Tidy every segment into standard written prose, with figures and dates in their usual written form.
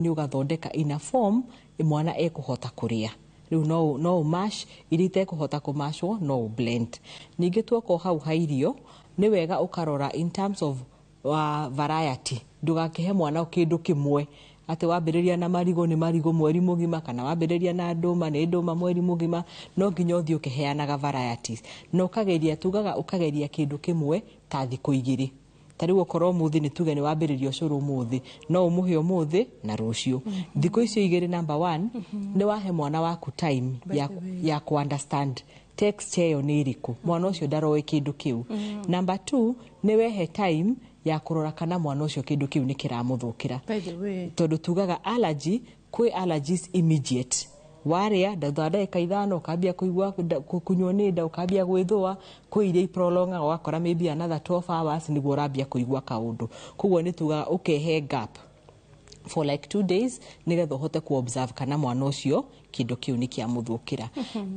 ni ugathondeka in a form mwana ekuhota kuria. Riu no mash irite kuhota kumashwo no blend. Ningi tuoko hau hairio ni wega ukarora in terms of variety. Ndugakihe mwana kindu kimwe ati wambiriria na marigo ni marigo mweri mugima kana wambiriria na nduma ni nduma mweri mugima, no nginya uthio kiheanaga varieties no kageria tugaga ukageria kindu kimwe ta thiku igiri. Tariu okoro muthi ni tuge ni wambiriria curu muthi no umuhe umuthi na rucio. Thiku icio igiri number 1 ni wahe mwana waku time ya ku understand texture yo ni iriku mwana ucio ndaroe kindu kiu. Number 2 ni wehe time ya kurora kana mwana ucio kindu kiu ni kiramuthukira. Tondu tugaga allergy kwi allergies immediate. Waria ndadeka ithano ukambia kuigwa kunywa ni nda ukambia gwithua kwi iria prolonga wakora maybe another 12 hours niguo urambia kuigwa kaundu. Kuguo ni tugaga ukehe gap for like 2 days nigetha uhote ku observe kana mwana ucio kindu kiu ni kiamuthukira.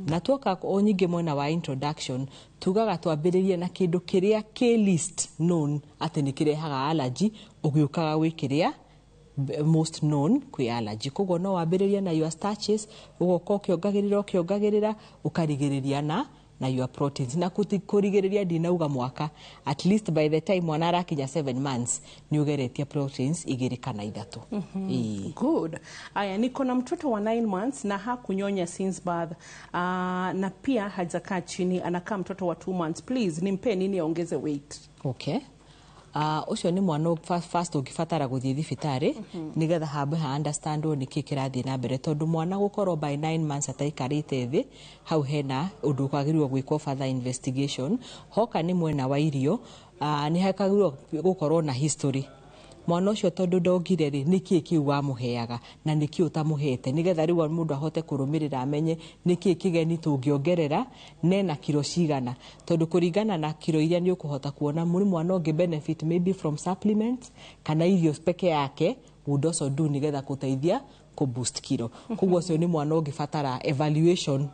Na tuoka onyinge mwena wa introduction tugaga twambiririe na kindu kiria ki least known ati ni kirehaga allergy ugiukaga gwikiria most known kwi allergy. Kuguo no wambiririe na your starches ugoka ukiongagirira ukarigiriria na your proteins na kurigiriria ndinauga mwaka, at least by the time mwana arakinya 7 months ni ugeretie proteins 2 kana 3. Good. Aya, niko na mtoto wa 9 months na hakunyonya since birth. Na pia hajakaa chini, anakaa mtoto wa 2 months. Please nimpe nini aongeze weight? Okay. Ucio ni mwana first ugifatara guthie thibitari nigetha hambe ha understand ni kikirathie na mbere tondu mwana gukorwo by 9 months ataikarite thi hau hena undu kwagirwo gwikwo further investigation. Hoka ni mwena wa irio ni hakagirwo gukorwo na history. Mwana ucio tondu ndogire ri niki kiu wamuheaga na niki utamuhete nigetha riu mundu ahote kurumirira amenye niki kigeni tungiongerera nena kilo cigana tondu kuringana na kilo iria ni ukuhota kuona muri mwana ungi benefit maybe from supplements kana irio peke yake would also do nigetha kuteithia ku boost kilo. Kuguo cio ni mwana ungifatara evaluation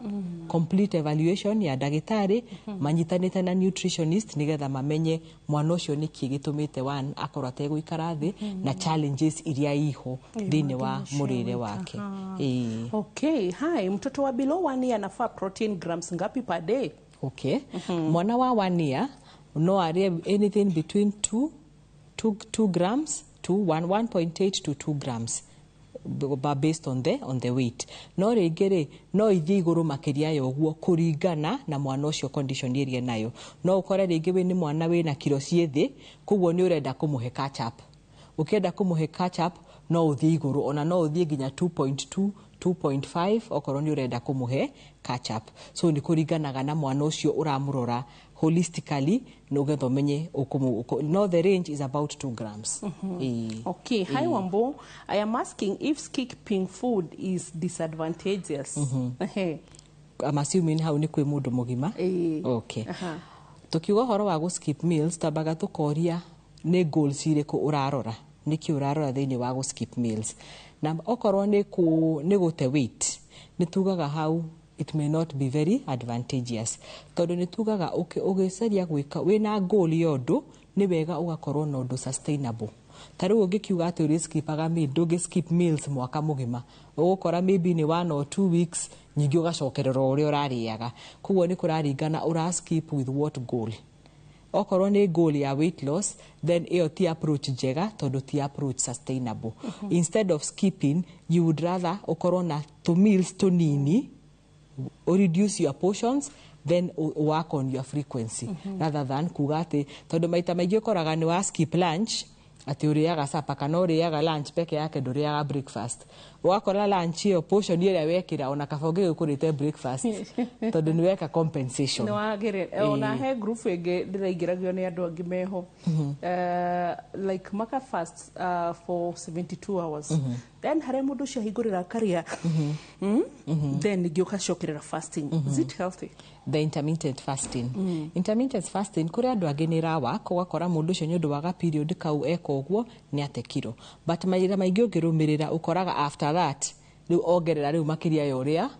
complete evaluation ya dagitari manyitanite na nutritionist nigetha mamenye mwana ucio niki gitumite one akorate guikara thi na challenges iria iho thini wa murire wake. Okay, hi, mtoto wa below 1 year anafaa protein grams ngapi per day? Okay. Mwana wa 1 year no arie anything between 2 grams to 1.8 to 2 grams based on the weight. No regere no ithie iguru makiria ya uguo kuringana na mwana ucio condition iria nayo. No ukore ringi we ni mwana we na kilo ciethi kuguo ni urenda kumuhe catch up. Ukienda kumuhe catch up no uthie iguru ona no uthie ginya 2.2 2.5 okorwo ni urenda kumuhe catch up. So ni kuringanaga na mwana ucio uramurora holistically no getho menye no the range is about 2 grams. Okay, hi Wambo, I am asking if skipping food is disadvantageous. I'm assuming how ni kwi mundu mugima. Okay. Tukiuga horo wa go skip meals tabaga tukoria ni goals iriku urarora niki urarora thini wa go skip meals na okorwo ni gute weight ni tugaga how it may not be very advantageous tondu ni tugaga ugiceria gwika wina goal yondu ni wega ugakorwo na undu sustainable. Tariu ungikiuga ati uri skipaga skip meals mwaka mugima ugukora maybe ni 1 or 2 weeks nyingi ugacokerera uri urariaga. Kuguo ni kuraringana ura skip with what goal. Okorwo ni goal ya weight loss then iyo ti approach njega tondu ti approach sustainable. Instead of skipping you would rather okorwo na 2 meals tunini or reduce your portions then work on your frequency rather than kugate tondu maita maigi ukoraga ni wa skip lunch ati uriaga supper kana uriaga lunch peke yake nduriaga breakfast. Wakora lunch iyo portion ile wekira ona kaboge ukurite breakfast tondu ni weka compensation. No agere ona he group ege ndiraigiragio ni andu angi meho like maka fast for 72 hours then hare mundu cio hingurira karia then ngioka shokerera fasting. Is it healthy? The intermittent fasting. Intermittent fasting kuri andu angi ni rawa kugakora mundu cio nyundu waga period kau eko uguo ni ate kiro but maira maingi ungirumirira ukoraga after that riu ongerera riu makiria ya uria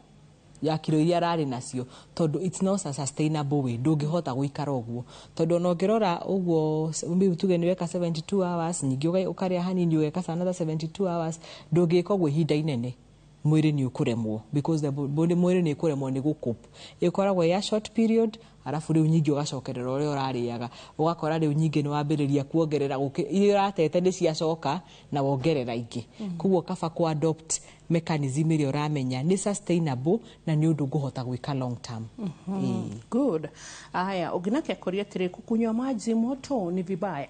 ya kilo iria ararĩ nacio tondu it's not a sustainable way ndũngĩhota gũikara ũguo tondu ona ũngĩrora ũguo maybe tuge nĩ weka 72 hours ningĩ ũkarĩa hanini ũgeka another 72 hours ndũngĩka ũguo ihinda inene mwĩrĩ nĩ ũkũremwo because the body mwĩrĩ nĩ ũkũremwo nĩ gũcope ĩkoragwo ya short period arafu rĩu nyingĩ ũgacokerera ũrĩa ũrarĩaga ũgakora rĩu nyingĩ nĩ wambĩrĩria kuongerera iria ũratete nĩ ciacoka na wongerera ingĩ koguo kaba ku adopt mechanism ĩrĩa ũramenya nĩ sustainable na nĩ ũndũ ngũhota gwĩka long term. Good. Haya, ũngĩnake kũria atĩrĩ kunywa maji moto nĩ vibaya?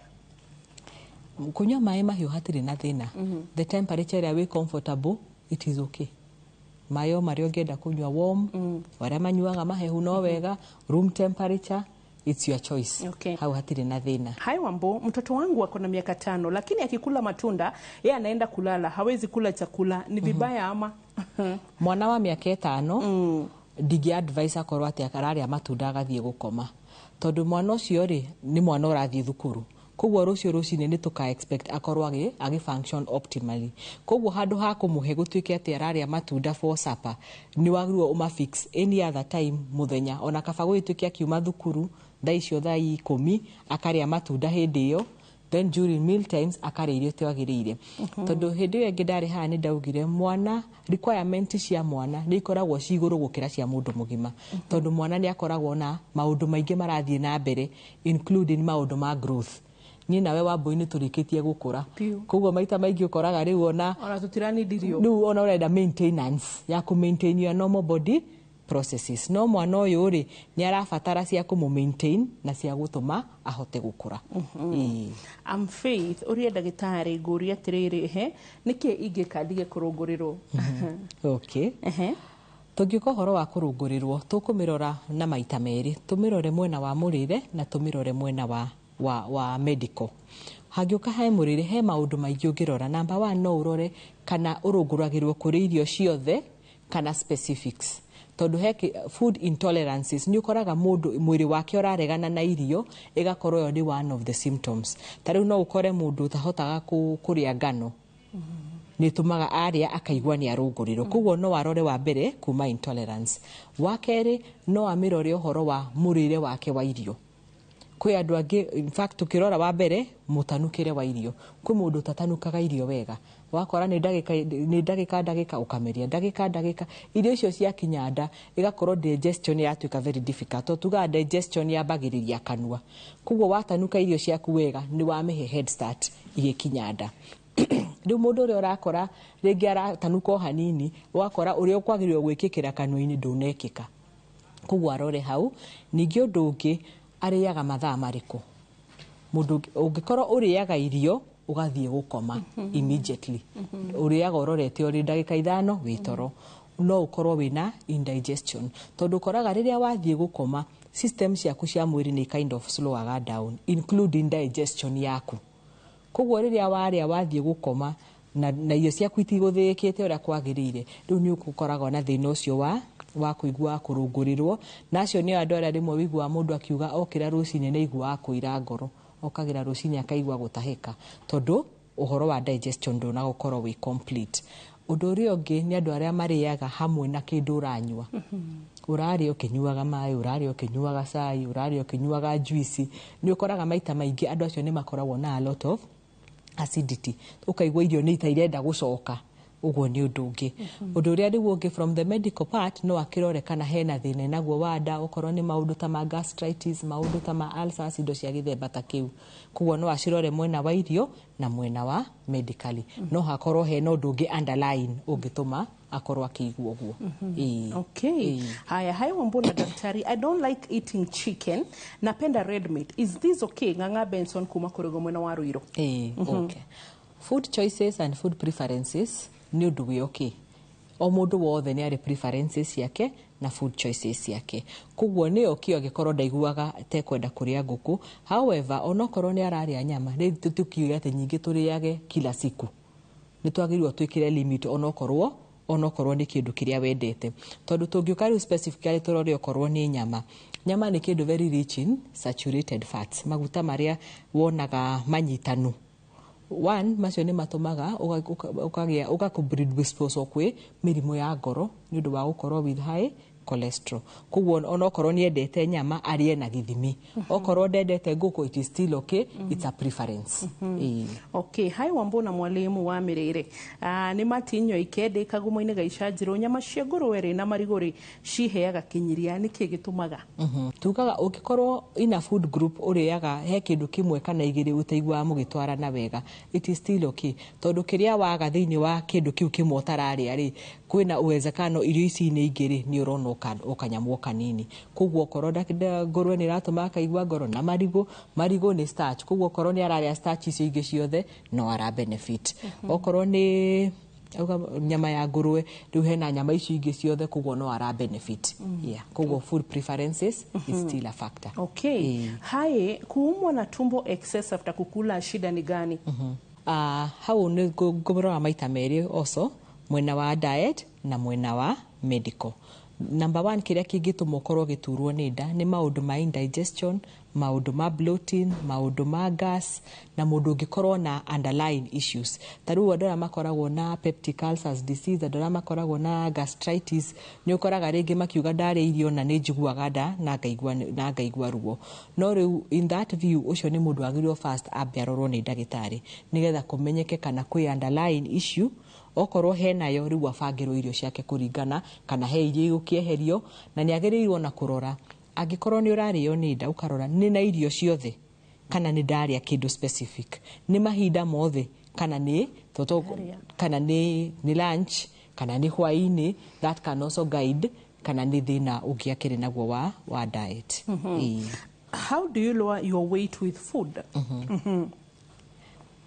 Kunywa maĩ mahiũ hatirĩ na thĩna. The temperature ĩrĩa wĩ comfortable it is okay. Mayo marĩa ũngĩenda kunywa warm, warĩa manyuaga mahehu no wega, room temperature, it's your choice. Okay. Hau hatirĩ na thĩna. Hai Wambo, mtoto wangu ako na miaka 5 lakini akikula matunda yeye anaenda kulala, hawezi kula chakula, ni vibaya ama? Mwana wa miaka 5 ndingĩ advice akorwo atĩ akararĩa matunda agathiĩ gũkoma tondu mwana ũcio rĩ nĩ mwana ũrathiĩ thukuru. Koguo rũciinĩ nĩ tũka expect akorwo agi function optimally. Koguo handũ ha kũmũhe gũtuĩke atĩ ararĩa matunda for supper nĩ wagĩrĩirwo ũmafix any other time muthenya ona kaba gũgĩtuĩke akiuma thukuru thaa icio thaa 10 akarĩa matunda hĩndĩ ĩyo then during meal times akarĩa irio twagĩrĩire tondu hĩndĩ ĩyo ĩngĩ ndarĩ haha nĩ ndaugire mwana requirement cia mwana nĩ ikoragwo cigũrũ gũkĩra cia mũndũ mũgima tondu mwana nĩ akoragwo na maũndũ maingĩ marathiĩ na mbere including maũndũ ma growth. Ni nawe Wambui nĩ tũrĩkĩtie gũkũra koguo maita maingĩ ũkoraga rĩu ona tũtiranĩdirio rĩu ona ũrenda maintenance ya ku maintain your normal body processes no mwana ũyũ rĩ nĩ arabatara cia kũmũ maintain na cia gũtũma ahote gũkũra. I'm Faith ũrĩa ndagĩtarĩ ngũria atĩrĩrĩ nĩkĩ ingĩka ndige kũrũngũrĩrwo? Okay. Tũngĩũka ũhoro wa kũrũngũrĩrwo tũkũmĩrora na maita merĩ tũmĩrore mwena wa mũrĩre na tũmĩrore mwena wa medical. Hangĩũka he mũrĩre he maũndũ maingĩ ũngĩrora. Number 1 no ũrore kana ũrũngũragĩrwo kũrĩ irio ciothe kana specifics. Tondu he food intolerances nĩ ũkoraga mũndũ mwĩrĩ wake ũraregana na irio ĩgakorwo yo nĩ one of the symptoms. Tarĩu no ũkore mũndũ ũtahotaga kũrĩa ngano nĩ tũmaga arĩa akaigua nĩ arũngũrĩrwo. Koguo no arore wa mbere kuma intolerance. Wa kerĩ no amĩrore ũhoro wa mũrĩre wake wa irio. Kwĩ andũ angĩ in fact tukirora wa mbere mutanukire wa irio kwĩ mũndũ tatanukaga irio wega wakora nĩ ndagĩka ũkameria ndagĩka irio icio cia kinya nda igakorwo digestion yatuĩka very difficult tuga digestion yambagĩrĩria kanua koguo watanuka irio ciaku wega nĩ wamĩhe head start igĩkinya nda. Rĩu mũndũ ũrĩa ũrakora rĩngĩ aratanuka hanini wakora ũrĩa ũkwagĩrĩirwo gwĩkĩkĩra kanua-inĩ ndũnekĩka koguo arore hau. Ningĩ ũndũ ũngĩ arĩaga mathaa marĩkũ. Mũndũ ũngĩkorwo ũrĩaga irio ũgathiĩ gũkoma immediately ũrĩaga ũrorete ũrĩ ndagĩka 5 wĩtoro no ũkorwo wĩna indigestion tondu ũkoraga rĩrĩa wathiĩ gũkoma system ciaku cia mwĩrĩ nĩ kind of slowaga down including digestion yaku. Koguo rĩrĩa warĩa wathiĩ gũkoma na irio ciaku itigũthĩkĩte ũrĩa kwagĩrĩire rĩu nĩ ũkoragwo na thĩna ũcio wa kũigua kũrũngũrĩrwo. Nacio nĩ andũ arĩa rĩmwe wĩigua mũndũ akiuga okĩra rũcinĩ nĩ aigua kũira ngoro okagira rũcinĩ akaigua gũtahĩka tondu ũhoro wa digestion ndũnagũkorwo wĩ complete. Ũndũ ũrĩa ũngĩ nĩ andũ arĩa marĩaga hamwe na kĩndũ ũranyua. Ũrarĩa ũkĩnyuaga maĩ ũrarĩa ũkĩnyuaga cai ũrarĩa ũkĩnyuaga juice nĩ ũkoraga maita maingĩ andũ acio nĩ makoragwo na a lot of acidity ũkaigua irio nĩ itairenda gũcoka uguo nĩ ũndũ ũngĩ. Ũndũ ũrĩa rĩu ũngĩ from the medical part no akĩrore kana hena thĩna naguo wa nda okorwo nĩ maũndũ ta ma gastritis maũndũ ta ma ulcers indo cia gĩthemba ta kĩu koguo no acirore mwena wa irio na mwena wa medically no hakorwo hena ũndũ ũngĩ underline ũngĩtũma akorwo akĩigua ũguo. Okay. Haya Wambo na daktari, I don't like eating chicken, napenda red meat. Is this okay? Ng'ang'a Benson kuma kũrĩgo mwena wa Ruiro. Okay. Food choices and food preferences ni ũndũ wĩ okay. O mũndũ wothe nĩ arĩ preferences yake na food choices yake. Koguo nĩ okay angĩkorwo ndaiguaga tekwenda kũrĩa ngũkũ. However, onokorwo nĩ ararĩa nyama, rĩu tũtikiuga atĩ nyingĩ tũrĩage kila siku. Nĩ twagĩrĩirwo twĩkĩre limit onokorwo nĩ kĩndũ kĩrĩa wendete. Tondũ tũngĩũka rĩu specifically tũrore okorwo nĩ nyama. Nyama nĩ kĩndũ very rich in saturated fats. Maguta marĩa wonaga manyitanu. one macio nĩ matũmaga ũgakũ-breed disposal kwĩ mĩrimũ ya ngoro nĩ ũndũ wa gũkorwo with high cholesterol. Koguo onokorwo nĩ endete nyama arĩe na gĩthimi. Okorwo ndendete ngũkũ, it is still okay, it's a preference. Okay, hai Wambũna mwalimu wa mĩrĩre. Nĩ matinyo ikende kagumo-inĩ ga icanjĩro nyama cia ngũrwe rĩ na marigũ ciheaga kĩnyiria, nĩkĩ gĩtũmaga? Tugaga ũngĩkorwo ina food group ũrĩaga he kĩndũ kĩmwe kana igĩrĩ ũtaiguaga mũgĩtwarana wega, it is still okay. Tondũ kĩrĩa waga thĩinĩ wa kĩndũ kĩu kĩmwe ũtararĩa rĩ, kwĩna uwezekano irio ici nĩ igĩrĩ nĩ ũrona ũkanyamwo kanini. Koguo okorwo ngũrwe nĩ iratũma akaigua ngoro na marigũ nĩ starch. Koguo okorwo nĩ ararĩa starch icio ingĩ ciothe no ara benefit. Okorwo nĩ nyama ya ngũrwe rĩu hena nyama icio ingĩ ciothe, koguo no ara benefit. Koguo food preferences is still a factor. Okay. Hai kuumwa na tumbo excess after kukula, shida ni gani? Hau nĩ ngũrora maita merĩ also, mwena wa diet na mwena wa medical. Number one, kĩrĩa kĩngĩtũma ũkorwo gĩturwo nĩ nda nĩ maũndũ ma indigestion, maũndũ ma bloating, maũndũ ma gas, na mũndũ ũngĩkorwo na underlying issues. Ta rĩu andũ arĩa makoragwo na peptic ulcers disease, andũ arĩa makoragwo na gastritis, nĩ ũkoraga rĩngĩ makiuga ndarĩa irio na nĩ njiguaga nda na ngaigua ruo. No rĩu in that view, ũcio nĩ mũndũ agĩrĩirwo first ambe arorwo nĩ ndagĩtarĩ nĩgetha kũmenyeke kana kwĩ underlying issue. Okorwo henayo rĩu abangĩrwo irio ciake kũringana kana he irio igũkĩeherio, na nĩ agĩrĩirwo na kũrora angĩkorwo nĩ ũrarĩo nĩ nda ũkarora nĩ na irio ciothe kana nĩ ndarĩa kĩndũ specific, nĩ mahinda mothe kana nĩ lunch kana nĩ hwaĩ-inĩ. That can also guide kana nĩ thĩna ũngĩ akĩrĩ naguo wa diet. How do you lower your weight with food?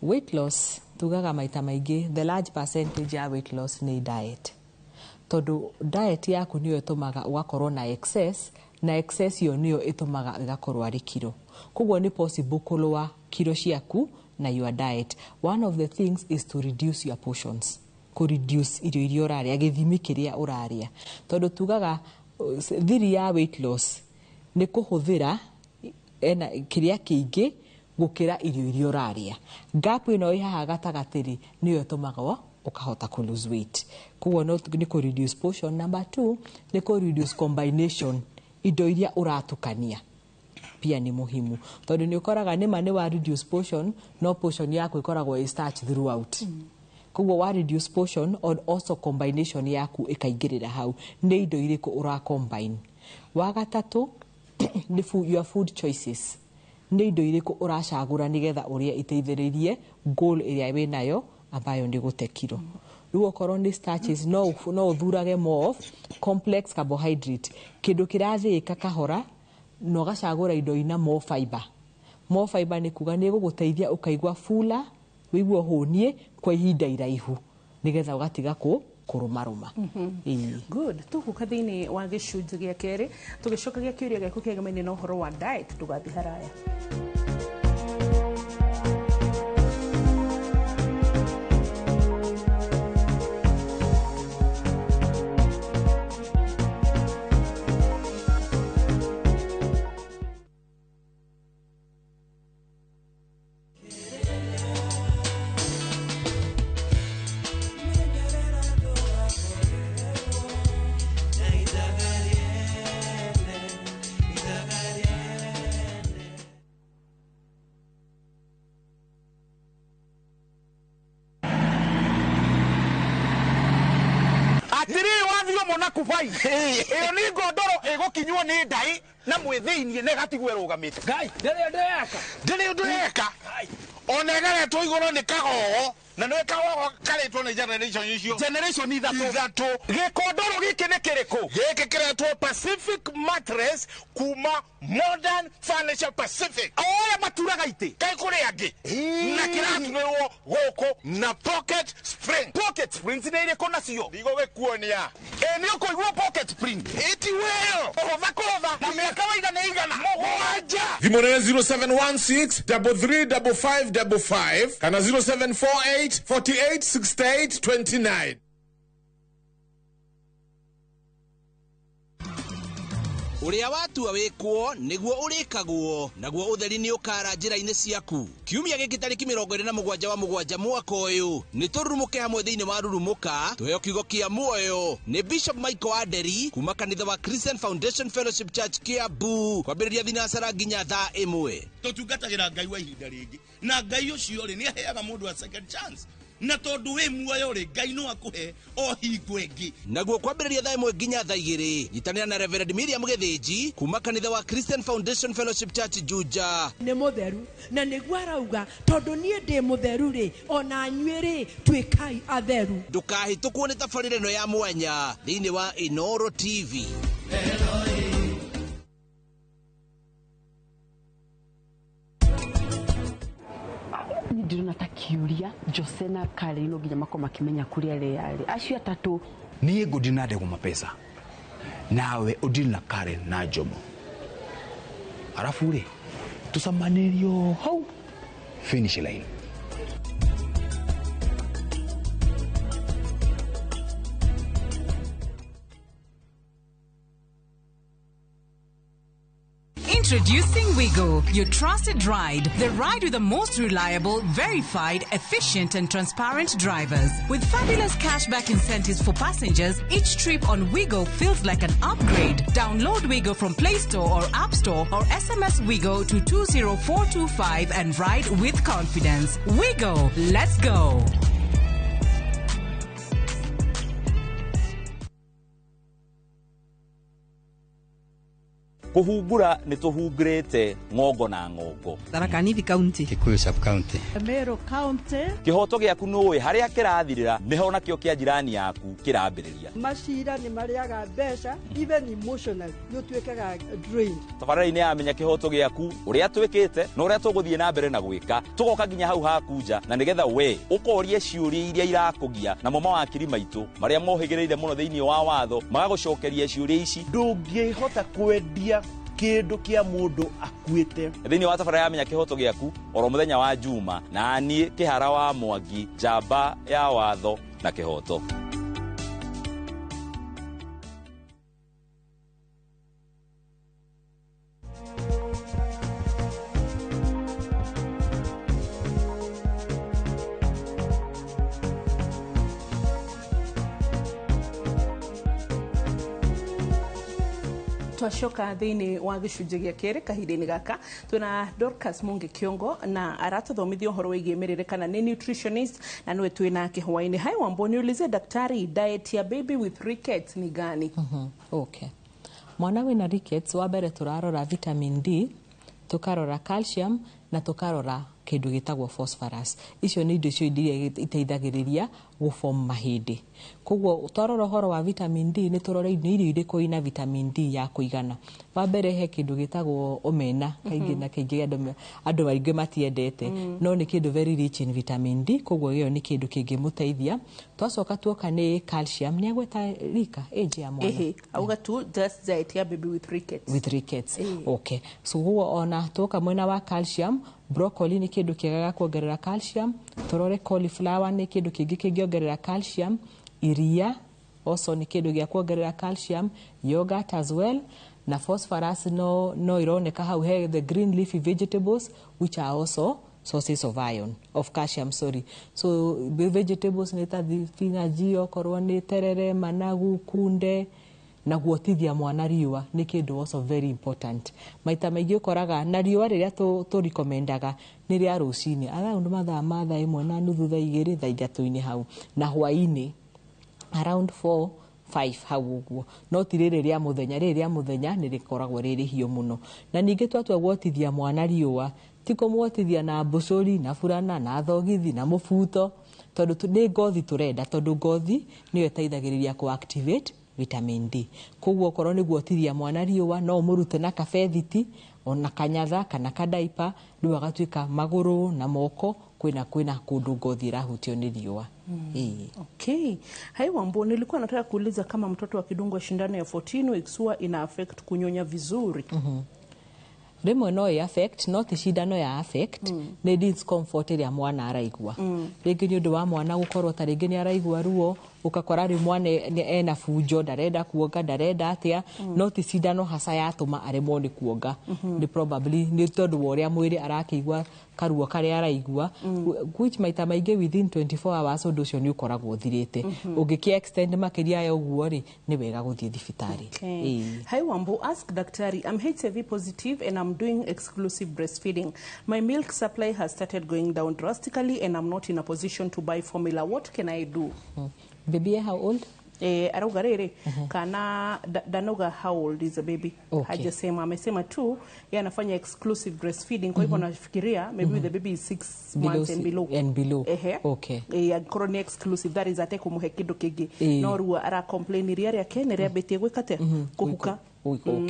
Weight loss tugaga maita maingĩ the large percentage ya weight loss nĩ diet. Tondũ diet yaku nĩyo ĩtũmaga ũgakorwo na excess, na excess iyo nĩyo ĩtũmaga ĩgakorwo arĩ kiro. Koguo nĩ possible kũlower kiro ciaku na your diet. One of the things is to reduce your portions, reduce irio iria ũrarĩa, gĩthimi kĩrĩa ũrarĩa. Tondũ tugaga thiri ya weight loss nĩ kũhũthĩra kĩrĩa kĩingĩ gũkĩra irio iria ũrarĩa. Gap ĩno ĩ haha gatagatĩ nĩyo ĩtũmaga ukahota ku lose weight. Koguo nĩ ku reduce portion. Number two, nĩ ku reduce combination, indo iria ũratukania pia ni muhimu. Tondũ nĩ ũkoraga nĩ wa reduce portion, no portion yaku ĩkoragwo starch throughout. Koguo wa reduce portion or also combination yaku ĩkaingĩrĩra hau, nĩ indo irĩkũ ũracombine. Wa gatatũ nĩ your food choices, nĩ indo irĩkũ ũracagũra nĩgetha ũrĩa iteithĩrĩrie goal ĩrĩa wĩ nayo ambayo nĩ gũte kiro. Rĩu okorwo nĩ starches no ũthurage more of complex carbohydrate, kĩndũ kĩrathĩĩka kahora, na ũgacagũra indo ina more fiber. More fiber nĩ kuga nĩ gũgũteithia ũkaigua fuller, wĩigua ũhũnie kwa ihinda iraihu nĩgetha ũgatiga kũrũmarũma. Good. Tũguka thĩinĩ wa gĩcunjĩ gĩa kerĩ tũgĩcokagia kĩũria gĩaku kĩegamaine na ũhoro wa diet, tũgathiĩ haraya. Iyo ni ngondoro igukinywo ni ndai na mwithiinie negatigwe rugamite. Ngai, ndiri ndeka. Onegeretwo iguru ni kagogo na nĩ kagogo karetwo ni generation icio. Generation ithatu. Gikondoro giki ni kiriku? Giki kiretwo Pacific Mattress kuma Modern Furniture Pacific. Oya maturaga ite. Kai kuri angi. Na kiratunirwo goko na pocket spring. Pocket springs ni ire kona cio. Ndigo gikuonia. Ni ukoigwa pocket spring. Iti well. Oho na miaka waigana igana. Mũgwanja. Thimũ 0716 335555 kana 0748 48 68 29. Uria watua wikwo niguo urikagwo naguo utheri ni ukara njira-ini ciaku. Kiumia giki tariki 27 mwaka uyu ni turumuke hamwe thiini wa rurumuka tuheo kiugo kia muoyo ni Bishop Michael Aderi kuma kanitha wa Christian Foundation Fellowship Church Kiambu kwambiriria thinacara nginya thaa 1. Tutungatagira Ngai wa ihinda ringi na Ngai ucio ri ni aheaga mundu a second chance na tondu we muoyo ri Ngai no akuhe o hingo ingi. Naguo kwambiriria thaa 1 nginya thaa 2 nyitanira na Reverend Miriam Githinji kuma kanitha wa Christian Foundation Fellowship Church Juja. Ni mutheru na niguo arauga tondu nie ndi mutheru ri ona nyuiri twikai atheru. Ndukahitukwo ni tabarĩra ĩno ya mwanya thiini wa Inoro TV. Ndirona takiuria Josena Karino nginya makoma kimenya kuria reale acio atatu niĩ ngũndinade guma pesa nawe udili na Karen na Jomo arafu ri tusamanirio hau finish line. Introducing Wigo, your trusted ride. The ride with the most reliable, verified, efficient and transparent drivers. With fabulous cashback incentives for passengers, each trip on Wigo feels like an upgrade. Download Wigo from Play Store or App Store or SMS Wigo to 20425 and ride with confidence. Wigo, let's go. Kuhungura ni tuhungurite ngongo na ngongo. Tharaka Nithi County, Kikuyu Sub County, Meru County. Kihoto giaku nuwe haria kirathirira niho nakio kia jirani yaku kirambiriria. Macira ni mariaga mbeca even emotionally you twekaga drain. Tabarĩra-inĩ ya menya kihoto giaku uria twikite na uria tuguthie na mbere na gwika tugoka nginya hau hakunja na nigetha we ukorie ciuria iria irakugia na mama wa kiri maitu maria mohigireire muno thiini wa watho magagucokeria ciuria ici. Ndungihota kwendia kindu kia mundu akuite thiini wa tabarĩra ya menya kihoto giaku oro muthenya wa Juma na nie Kihara wa Mwangi njamba ya watho na kihoto. Twashoka thiini wa gicunjĩ gĩa kerĩ kahinda-inĩ gaka twina Dorcas Mungi Kiongo na aratuthomithia uhoro wigie mĩrĩre kana ni nutritionist na niwe twina kĩhũa-inĩ. Hai Wambo, niulize daktari, diet ya baby with rickets ni gani? Okay. Mwana wina rickets wa mbere turarora vitamin D, tukarora calcium na tukarora kindu gitagwo phosphorus. Icio ni indo icio iteithagiriria guform mahindi. Koguo twarora horo wa vitamin D ni turore irio iriko ina vitamin D ya kuigana. Wa mbere he kindu gitagwo omena, kaingĩ na kaingĩ andu aingĩ matiendete, no ni kindu very rich in vitamin D, koguo iyo ni kindu kingĩmuteithia. Twacoka tuoka ni calcium, ni agweta rika age ya mwana. Auga tu just diet ya baby with rickets. With rickets. Okay. So huo ona tuoka mwena wa calcium, broccoli ni kindu kiega kuongerera calcium, turore cauliflower ni kindu kingi kingiongerera calcium, iria also ni kindu gia kuongerera calcium, yogurt as well, na phosphorus no ironeka hau he the green leafy vegetables which are also sources of iron, of calcium, sorry. So vegetables ni ta spinach, okorwo ni terere, managu, kunde na guotithia mwana riua ni kindu also very important. Maita maingĩ ukoraga na riua riria tu recomendaga ni ria rucini around mathaa 1:30 thaa 2 thaa 3 hau na hwaini around 4-5 hau uguo. No ti rĩrĩ rĩa muthenya ni rikoragwo rĩrĩ hiũ muno. Na ningĩ twatua guotithia mwana riua ti kumuotithia na mbucuri na furana na thogithi na mubuto tondu ni ngothi turenda, tondu ngothi niyo iteithagiriria ku activate vitamin D. Koguo korwo ni guotithia mwana riua no umurute na kabethiti ona kanyatha kana kadaipa ndio agatuika maguru na moko kwina kundu ngothi irahutio ni riua. Okay. Hai Wambo, nilikuwa nataka kuuliza kama mtoto akidungwa shindano ya 14 weeks huwa ina affect kunyonya vizuri. Rimwe no ya affect, no ti shindano ya affect, ni discomfort ya mwana araigua. Ringi ni undu wa mwana gukorwo ta ringi ni araigua ruo ukakora ri mwana ena fujo ndarenda kuonga ndarenda atia no ti cindano hasa yatuma aremwo ni kuonga ni probably ni tondu woria mwiri arakiigua karuo karia araigua which maita maingi within 24 hours undu ucio ni ukoragwo thirite ungikia extend makiria ya uguo ri ni wega guthie thibitari. Hi Wambu, ask daktari, I'm HIV positive and I'm doing exclusive breastfeeding. My milk supply has started going down drastically and I'm not in a position to buy formula. What can I do? Baby, how old? Arauga riri kana danoga how old is the baby. Hajasema, amesema tu yeye anafanya exclusive breastfeeding, kwa hivyo nafikiria maybe the baby is 6 months and below. Okay. Corona exclusive, that is ateko muhe kindu kingi no ruwa ara complain ria ria kene ria betie gwikate kuhuka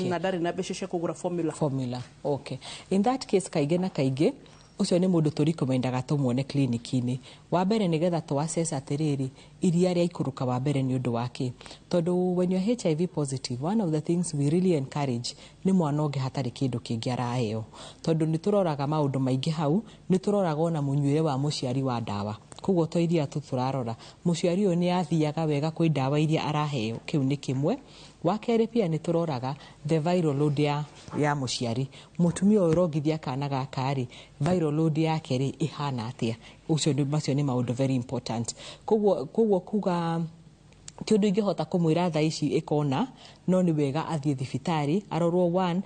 na ndari na beceshe kugura formula. Okay, in that case kaige na kaige ucio ni mundu turikomendaga tumwone clinic-ini wa mbere nigetha twassess atiriri iria ria ikuruka wa mbere ni undu wake tondu when you are HIV positive, one of the things we really encourage ni mwana ungi hatari kindu kingi araheo tondu ni turoraga maundu maingi hau ni turoraga ona munywire wa muciari wa dawa koguo to iria turarora muciari uyu ni athiaga wega kwi dawa iria araheo kiu ni kimwe wa keri pia ni turoraga the viral load ya muciari mutumia uyu rogithia kana gakari viral load yake ri ihana atia ucio ni maundu very important koguo kuga kiundu ingihota kumwira tha ici ikona no ni wega athie thibitari arorwo one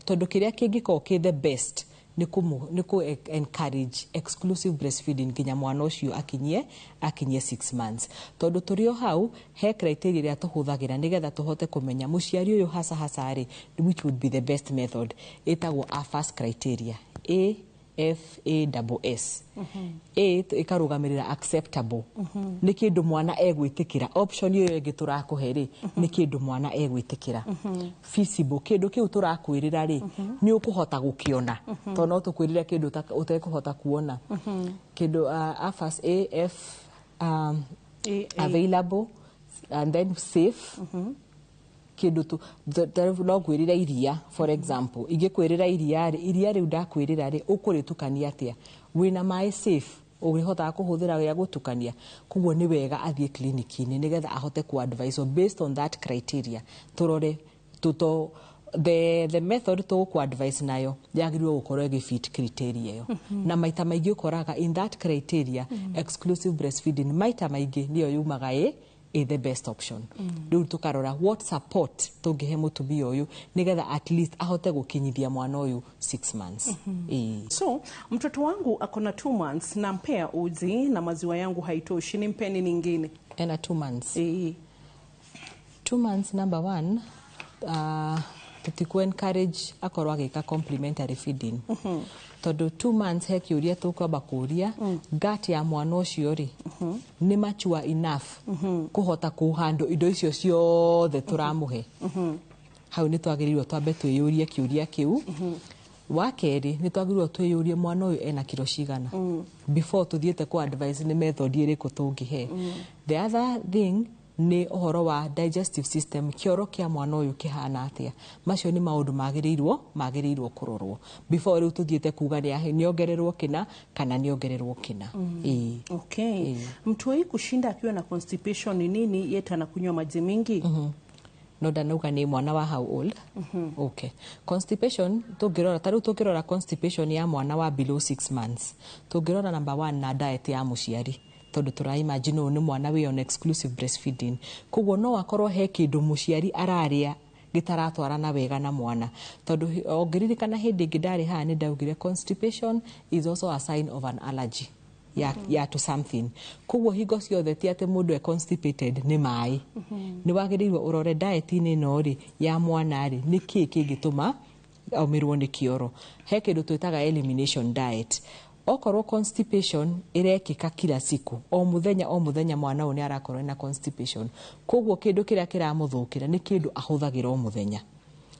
tondu kiria kingiko ki the best ni ku encourage exclusive breastfeeding nginya mwana ucio akinyie 6 months tondu turio hau he criteria ria tuhuthagira nigetha tuhote kumenya muciari uyu hasa ri which would be the best method etagwo AFAS criteria AFASS. Ikarugamirira acceptable ni kindu mwana egwitikira option iyo ingi turakuheri ni kindu mwana egwitikira feasible kindu kiu turakwirira ri ni ukuhota gukiona to no tukwirira kindu utekuhota kuona kindu AFAS available and then safe kindu tu no kwirira iria for example igikwirira iria riu ndakwirira ri ukuritukania atia wina mai safe ugihota kuhuthira wega gutukania kuguo ni wega athie clinic-ini nigetha ahote ku advise based on that criteria turore the method to ku advise nayo yagirwo gukorwo igifit criteria yo na maita maingi ukoraga in that criteria exclusive breastfeeding maita maingi niyo yumaga the best option. Riu tukarora what support tungihe mutumia uyu nigetha at least ahote gukinyithia mwana uyu 6 months. So mtoto wangu akona 2 months na mpea uzi na maziwa yangu haitoshi, ni mpeni nyingine ena 2 months. 2 months number 1 tutiku encourage akorwa agika complementary feeding. Tondu 2 months he kiuria tukwamba kuria gut ya mwana ucio ri ni mature enough kuhota kuhandle indo icio ciothe turamuhe hau ni twagirirwo twambe twiyurie kiuria kiu wa keri ni twagirirwo twiyurie mwana uyu ena kilo cigana before tuthiete ku advise ni method iriku tungihe. The other thing ni ohoro wa digestive system kioro kia mwana uyu kihana atia macio ni maundu magirirwo kurorwo before riu tuthiete kuga ni ongererwo kina kana ni ongererwo kina. Okay. Mtu wei kushinda akiwa na constipation ni nini yeta na kunywa maji mingi? No ndanuga ni mwana wa how old? Okay. Constipation tugirora constipation ya mwana wa below 6 months tugirora number 1 na diet ya muciari tondu tura imagine ni mwana we on exclusive breastfeeding kuguo no akorwo he kindu muciari araria gitaratwarana wega na mwana tondu ongiririkana hindi ingi ndari haha ni ndaugire constipation is also a sign of an allergy ya to something kuguo hingo ciothe ti ati mundu e constipated ni mai ni wagirirwo urore diet-ini no ri ya mwana ri ni kingituma aumirwo ni kioro he kindu twitaga elimination diet okorwo constipation irekika kila siku o muthenya mwana uyu ni arakorwo na constipation koguo kindu kiria kiramuthukira ni kindu ahuthagira o muthenya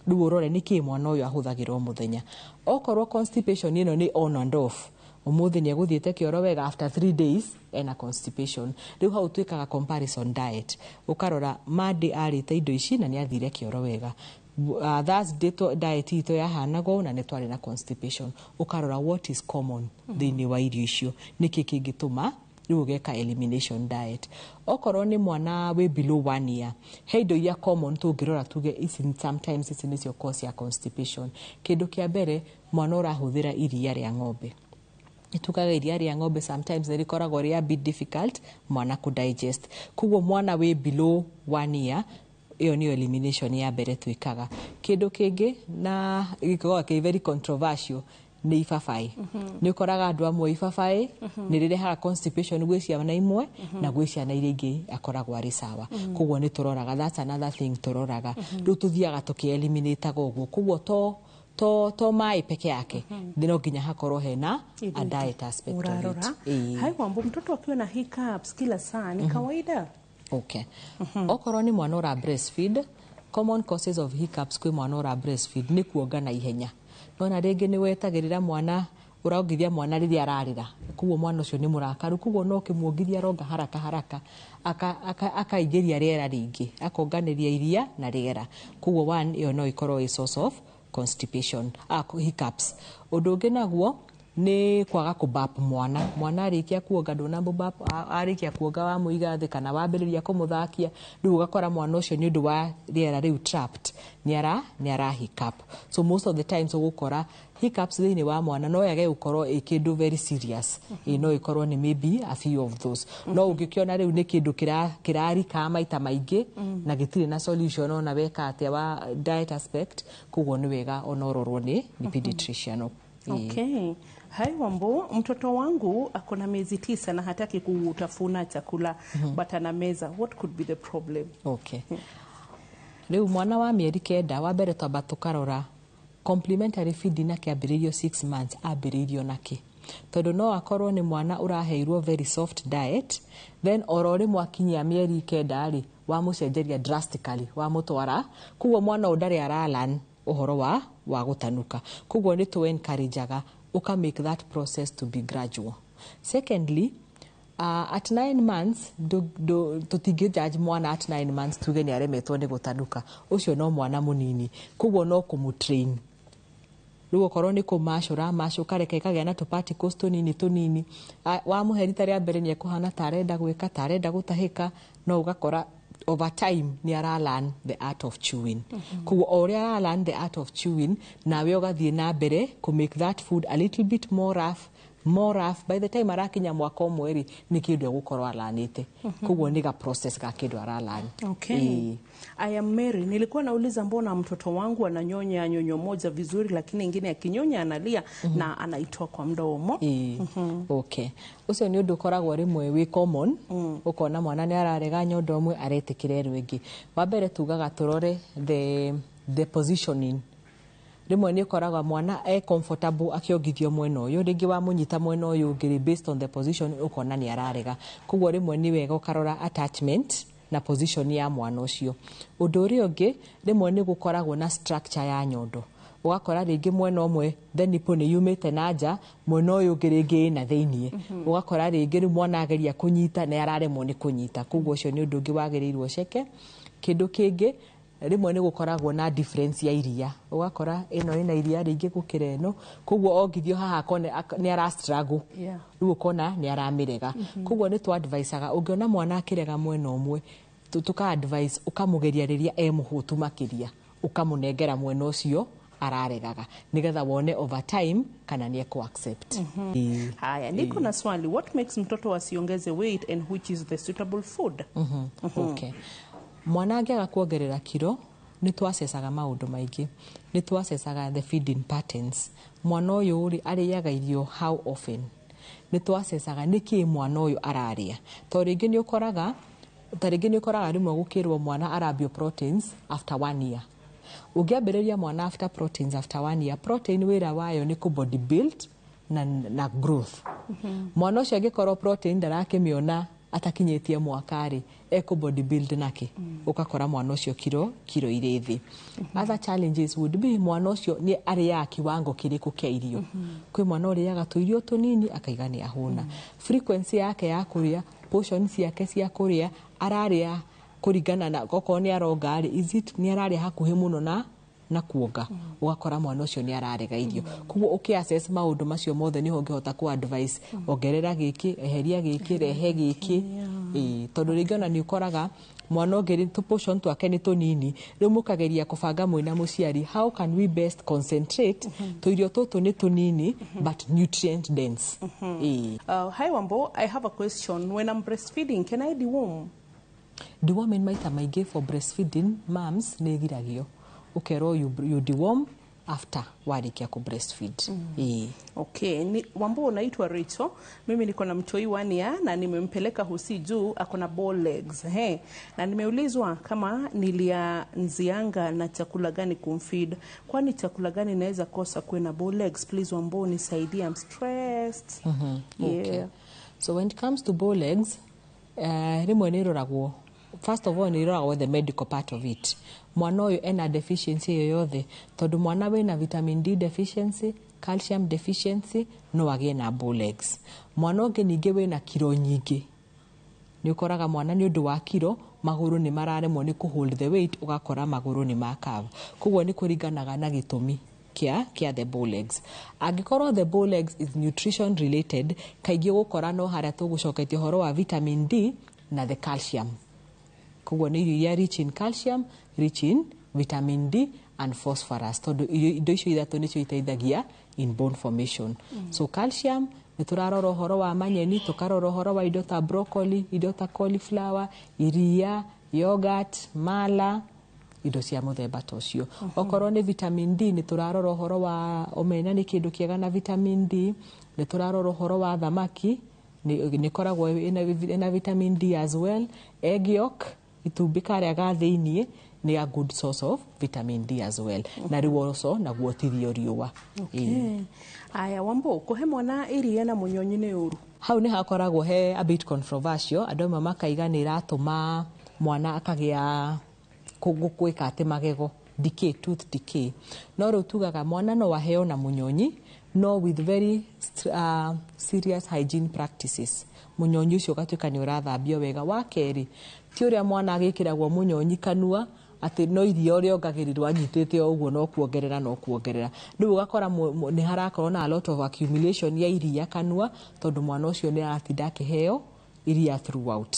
riu urore ni ki mwana uyu ahuthagira o muthenya okorwo constipation ino ni on and off umuthi ni eguthiete kioro wega after 3 days ena constipation riu hau twikaga comparison diet ukarora Monday arite indo ici na ni athire kioro wega that's diet ito yahanago na netwari na constipation ukarora what is common thini wa irio icio niki kingituma riu ugeka elimination diet. Okorwo ni mwana we below 1 year, he indo iria common tungirora tuge sometimes ici nicio cause ya constipation. Kindu kia mbere, mwana urahuthira iria ria ng'ombe. Itukaga iria ria ng'ombe sometimes nirikoragwo ria bit difficult mwana ku digest. Kuguo mwana we below 1 year, iyo ni elimination ya mbere twikaga. Kindu kingi na gikoga ke very controversial ni ibabai. Ni ukoraga andu amwe ibabai ni rirehaga constipation gwi ciana imwe na gwi ciana iria ingi akoragwo ari sawa. Kuguo ni turoraga, that's another thing turoraga. Riu tuthiaga tuki-eliminate goguo. Kuguo to mai peke yake ndino nginya hakorwo hena a diet aspect of it. Hai Wambo, mtoto akiwa na hiccups kila saa ni kawaida? Okay. Okorwo ni mwana ura breastfeed, common causes of hiccups kwi mwana ura breastfeed ni kuonga na ihenya. Nona ringi ni wetagirira mwana uraongithia mwana riria ararira, kuguo mwana ucio ni murakaru, kuguo no kimuongithia ronga haraka akaigiria riera ringi, akonganiria iria na riera. Kuguo one iyo no ikorwo a source of constipation, hiccups. Undu ungi naguo ni kwaga kubap mwana arikia kuonga ndona bap, arikia kuonga wa muiga thi kana wambiriria kumuthakia, riu ugakora mwana ucio ni undu wa riera riu trapped ni ara hiccup. So most of the times ugukora hiccups thini wa mwana no yage gukorwo ikindu very serious. No ikorwo ni maybe a few of those. No ungikiona riu ni kindu kirarika maita maingi na gitire na solution ona weka atia wa diet aspect, kuguo ni wega onororwo ni pediatrician. Okay. Hai Wambo, mtoto wangu akona miezi 9 na hataki kutafuna chakula but ana meza. What could be the problem? Okay. Riu mwana wa mieri 9 wa mbere twamba tukarora complementary feeding na kiambiririo 6 months ambiririo naki. Tondu no akorwo ni mwana uraheirwo very soft diet, then orori mwakinyia mieri 9 ri wa mucenjeria drastically wa mutwara, kuguo mwana udari aralan uhoro wa gutanuka. Kuguo ni to encourageaga uka make that process to be gradual. Secondly, at 9 months tutingi judge mwana at 9 months tuge ni aremetwo ni gutanuka. Ucio no mwana munini, kuguo no kumutrain. Riu okorwo ni kumashura kareke kagea na particles tunini wa muherita ria mbere ni ekuhana tarenda gwika tarenda gutahika, no ugakora over time ni ara learn the art of chewing. Kuguo oria ara learn the art of chewing, nawe ugathie na mbere to make that food a little bit more rough. By the time arakinya mwaka umwe ni kindu gukorwa alanite. Kuguo ni ga process ga kindu ara learn. Okay. I am Mary. Nilikuwa nauliza mbona mtoto wangu ananyonya nyonyo moja vizuri lakini ingine akinyonya analia na anaitoa kwa mdomo. Okay. Ucio ni undu koragwo rimwe wi common. Ukona mwana ni ararega nyondo mwe aretikire rwingi. Wa mbere tugaga turore the positioning. Rimwe ni koraga mwana comfortable akiongithio mwena uyu, ringi wa munyita mwena uyu ngiri based on the position ukona ni ararega. Kuguo rimwe ni wega ukarora attachment na position ya mwana ucio. Undu uri ungi rimwe ni gukoragwo na structure ya nyondo. Ugakora ringi mwena umwe then ipo ni yumite nanja, mwena uyu ngiringi na thiini. Ugakora ringi mwana ageria kunyita na araremwo ni kunyita. Kuguo ucio ni undu ungi wagirirwo ceke. Kindu kingi rimwe ni gukoragwo na difference ya iria. Ugakora ino ina iria ringi gukira ino, kuguo ongithio haha kone ni ara struggle. Riu ukona ni aramirega. Kuguo ni tu adviceaga ungiona mwana akirega mwena umwe, tuka advise ukamugeria riria muhutu makiria, ukamunengera mwena ucio araregaga nigetha wone over time kana ni ku accept. Haya, niko na swali, what makes mtoto asiongeze weight and which is the suitable food? Okay. Mwana angiaga kuongerera kilo ni twacecaga maundu maingi. Ni twacecaga the feeding patterns. Mwana uyu uri ariaga irio how often. Ni twacecaga niki mwana uyu araria. To ringi ni ukoraga rimwe gukirwo mwana arabio proteins after 1 year. Ugiambiriria mwana after proteins after 1 year, protein wira wayo ni ku body build na growth. Mwana ucio angikorwo protein ndarakimiona atakinyetie mwakari eco body build nake, ukakora mwana ucio kiro iri thi. Other challenges would be mwana ucio ni aria kiwango kiriku kia irio. Kwi mwana uriaga tu irio tunini akaigania ahuna. Frequency yake ya kuria, portions yake cia kuria araria kuringana na goko ni aronga is it ni araria hakuhi muno na na kuonga ugakora mwana ucio ni ararega irio kuguo ukiassess maundu macio mothe ni hongehota ku advice ongerera giki eheria giki rehe giki tondu ringi ona ni ukoraga mwana ngeri tu portion twake ni tunini riu mukageria kubanga mwina muciari how can we best concentrate to irio tutu ni tunini but nutrient dense. Hi Wambo, I have a question. When I'm breastfeeding, can I deworm? Deworming maita maingi for breastfeeding moms ni giragio ukero you deworm after warikia ku breastfeed. Okay, Wambo unaitwa Rachel. Mimi niko na mtoi 1 year na nimempeleka hosi juu ako na ball legs. Na nimeulizwa kama nilianzianga na chakula gani kumfeed. Kwani chakula gani naweza kosa kuwe na ball legs? Please Wambo nisaidie, I'm stressed. Okay. So when it comes to ball legs, rimwe ni roragwo. First of all, ni roragwo the medical part of it. Mwana uyu ena deficiency yoyothe tondu mwana wina vitamin D deficiency, calcium deficiency, no agie na ball legs. Mwana ungi ningi wina kiro nyingi ni ukoraga mwana ni undu wa kiro maguru ni mararemwo ni ku hold the weight ugakora maguru ni makava kuguo ni kuringanaga na gitumi kia the ball legs. Angikorwo the ball legs is nutrition related kaingi gukora no haria tugucoketie horo wa vitamin D na the calcium kuguo ni irio rich in calcium, rich in vitamin D and phosphorus tondu indo icio ithatu nicio iteithagia in bone formation. So calcium ni turarora horo wa manyeni, tukarora horo wa indo ta broccoli, indo ta cauliflower, iria, yogurt, mala, indo cia muthemba tocio. Okorwo ni vitamin D ni turarora horo wa omena ni kindu kiega na vitamin D, ni turarora horo wa thamaki ni koragwo ina vitamin D as well. Egg yolk itumbi karia ga thiini ni a good source of vitamin D as well. Na riwoso na guotithio riua. Aya Wambo, kuhe mwana iria na munyonyi ni uru. Hau ni hakoragwo he a bit controversial. Andu amwe makaiga ni iratuma mwana akagia gwika ati magego decay, tooth decay. No riu tugaga mwana no waheo na munyonyi no with very serious hygiene practices. Munyonyi ucio gatuika ni urathambio wega. Wa keri ti uria mwana agikiragwo munyonyi kanua ati no irio ri ongagirirwa anyitete uguo no kuongerera riu ugakora ni harakorwo na a lot of accumulation ya iria kanua tondu mwana ucio ni aratinda akiheo iria throughout.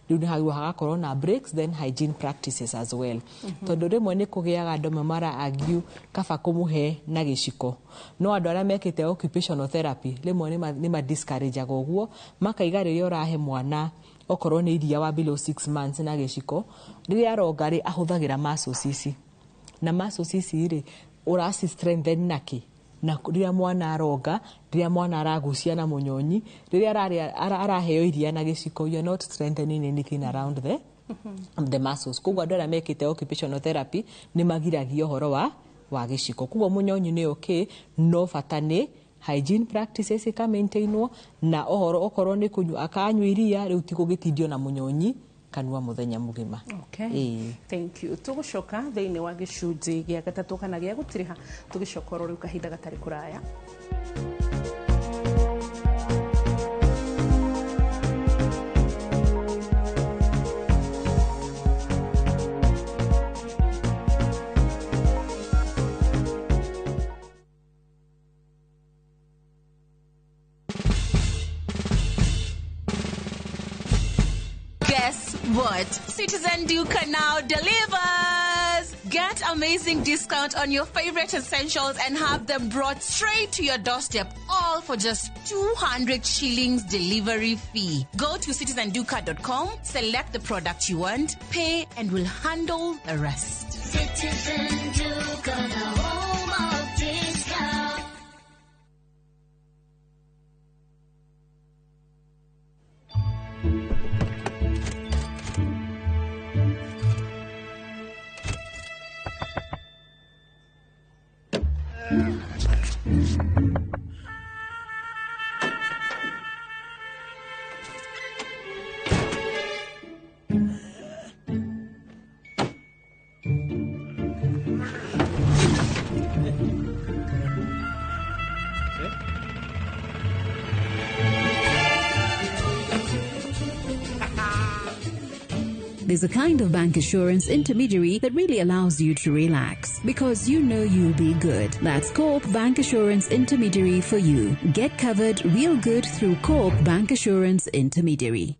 Riu ni hagakorwo na breaks, then hygiene practices as well. Tondu rimwe ni kugiaga andu mara argue kaba kumuhe na giciko no andu aria mekite occupational therapy rimwe ni ma discourage uguo makaiga riria urahe mwana okorwo ni iria wa below 6 months na giciko riria aronga ri ahuthagira muscles ici na muscles ici ri urasi strengthen naki na riria mwana aronga riria mwana aragucia na munyonyi riria araheo iria na giciko you are not strengthening anything around the muscles. Kuguo andu aria mekite occupational therapy ni magiragio horo wa giciko. Kuguo munyonyi ni okay no fatane hygiene practices ika maintainwo na ohoro okorwo ni kunywa akanywa iria riu ti kugitindio na munyonyi kanua muthenya mugima. Thank you. Tugucoka thiini wa gicunji gia gatatu kana gia gutiriha tugicokoro riu kahinda gatari kuraya. Guess what? Citizen Duca now delivers! Get amazing discount on your favorite essentials and have them brought straight to your doorstep, all for just 200 shillings delivery fee. Go to citizenduca.com, select the product you want, pay, and we'll handle the rest. Citizen Duca, the home of discount. there's a kind of bank assurance intermediary that really allows you to relax because you know you'll be good. That's Coop Bank Assurance Intermediary for you. Get covered real good through Coop Bank Assurance Intermediary.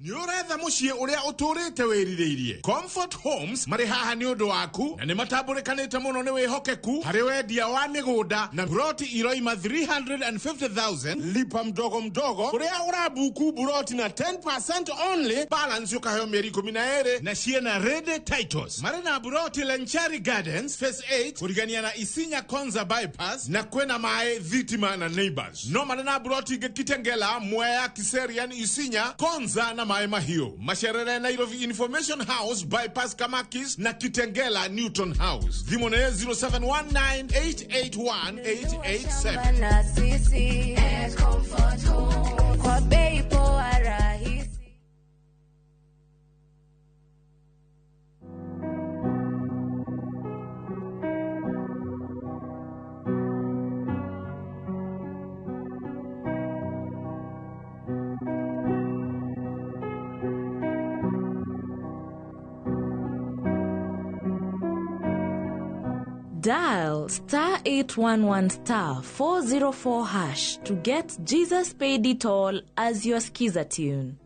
Nyoretha mucie uria uturite wiririirie. Comfort Homes mari haha ni undu waku na ni matambulikanite muno ni wihokeku hari wendia wa migunda na buroti iroima 350,000 lipa mdogo mdogo uria urabuku buroti na 10% only balance yukaheo mieri 12 na ciana ready titles. Mari na buroti Lenchari Gardens phase 8 kurigania na Isinya Konza bypass na kwena mae Thitima na neighbors. No mari na buroti Kitengela Mwea Kiserian Isinya Konza na Mae Mahio. Masherere Nairobi Information House bypass Kamakis na Kitengela Newton House. Dhimone 0719881887. Dial *811*404# to get Jesus Paid It All as your skiza tune.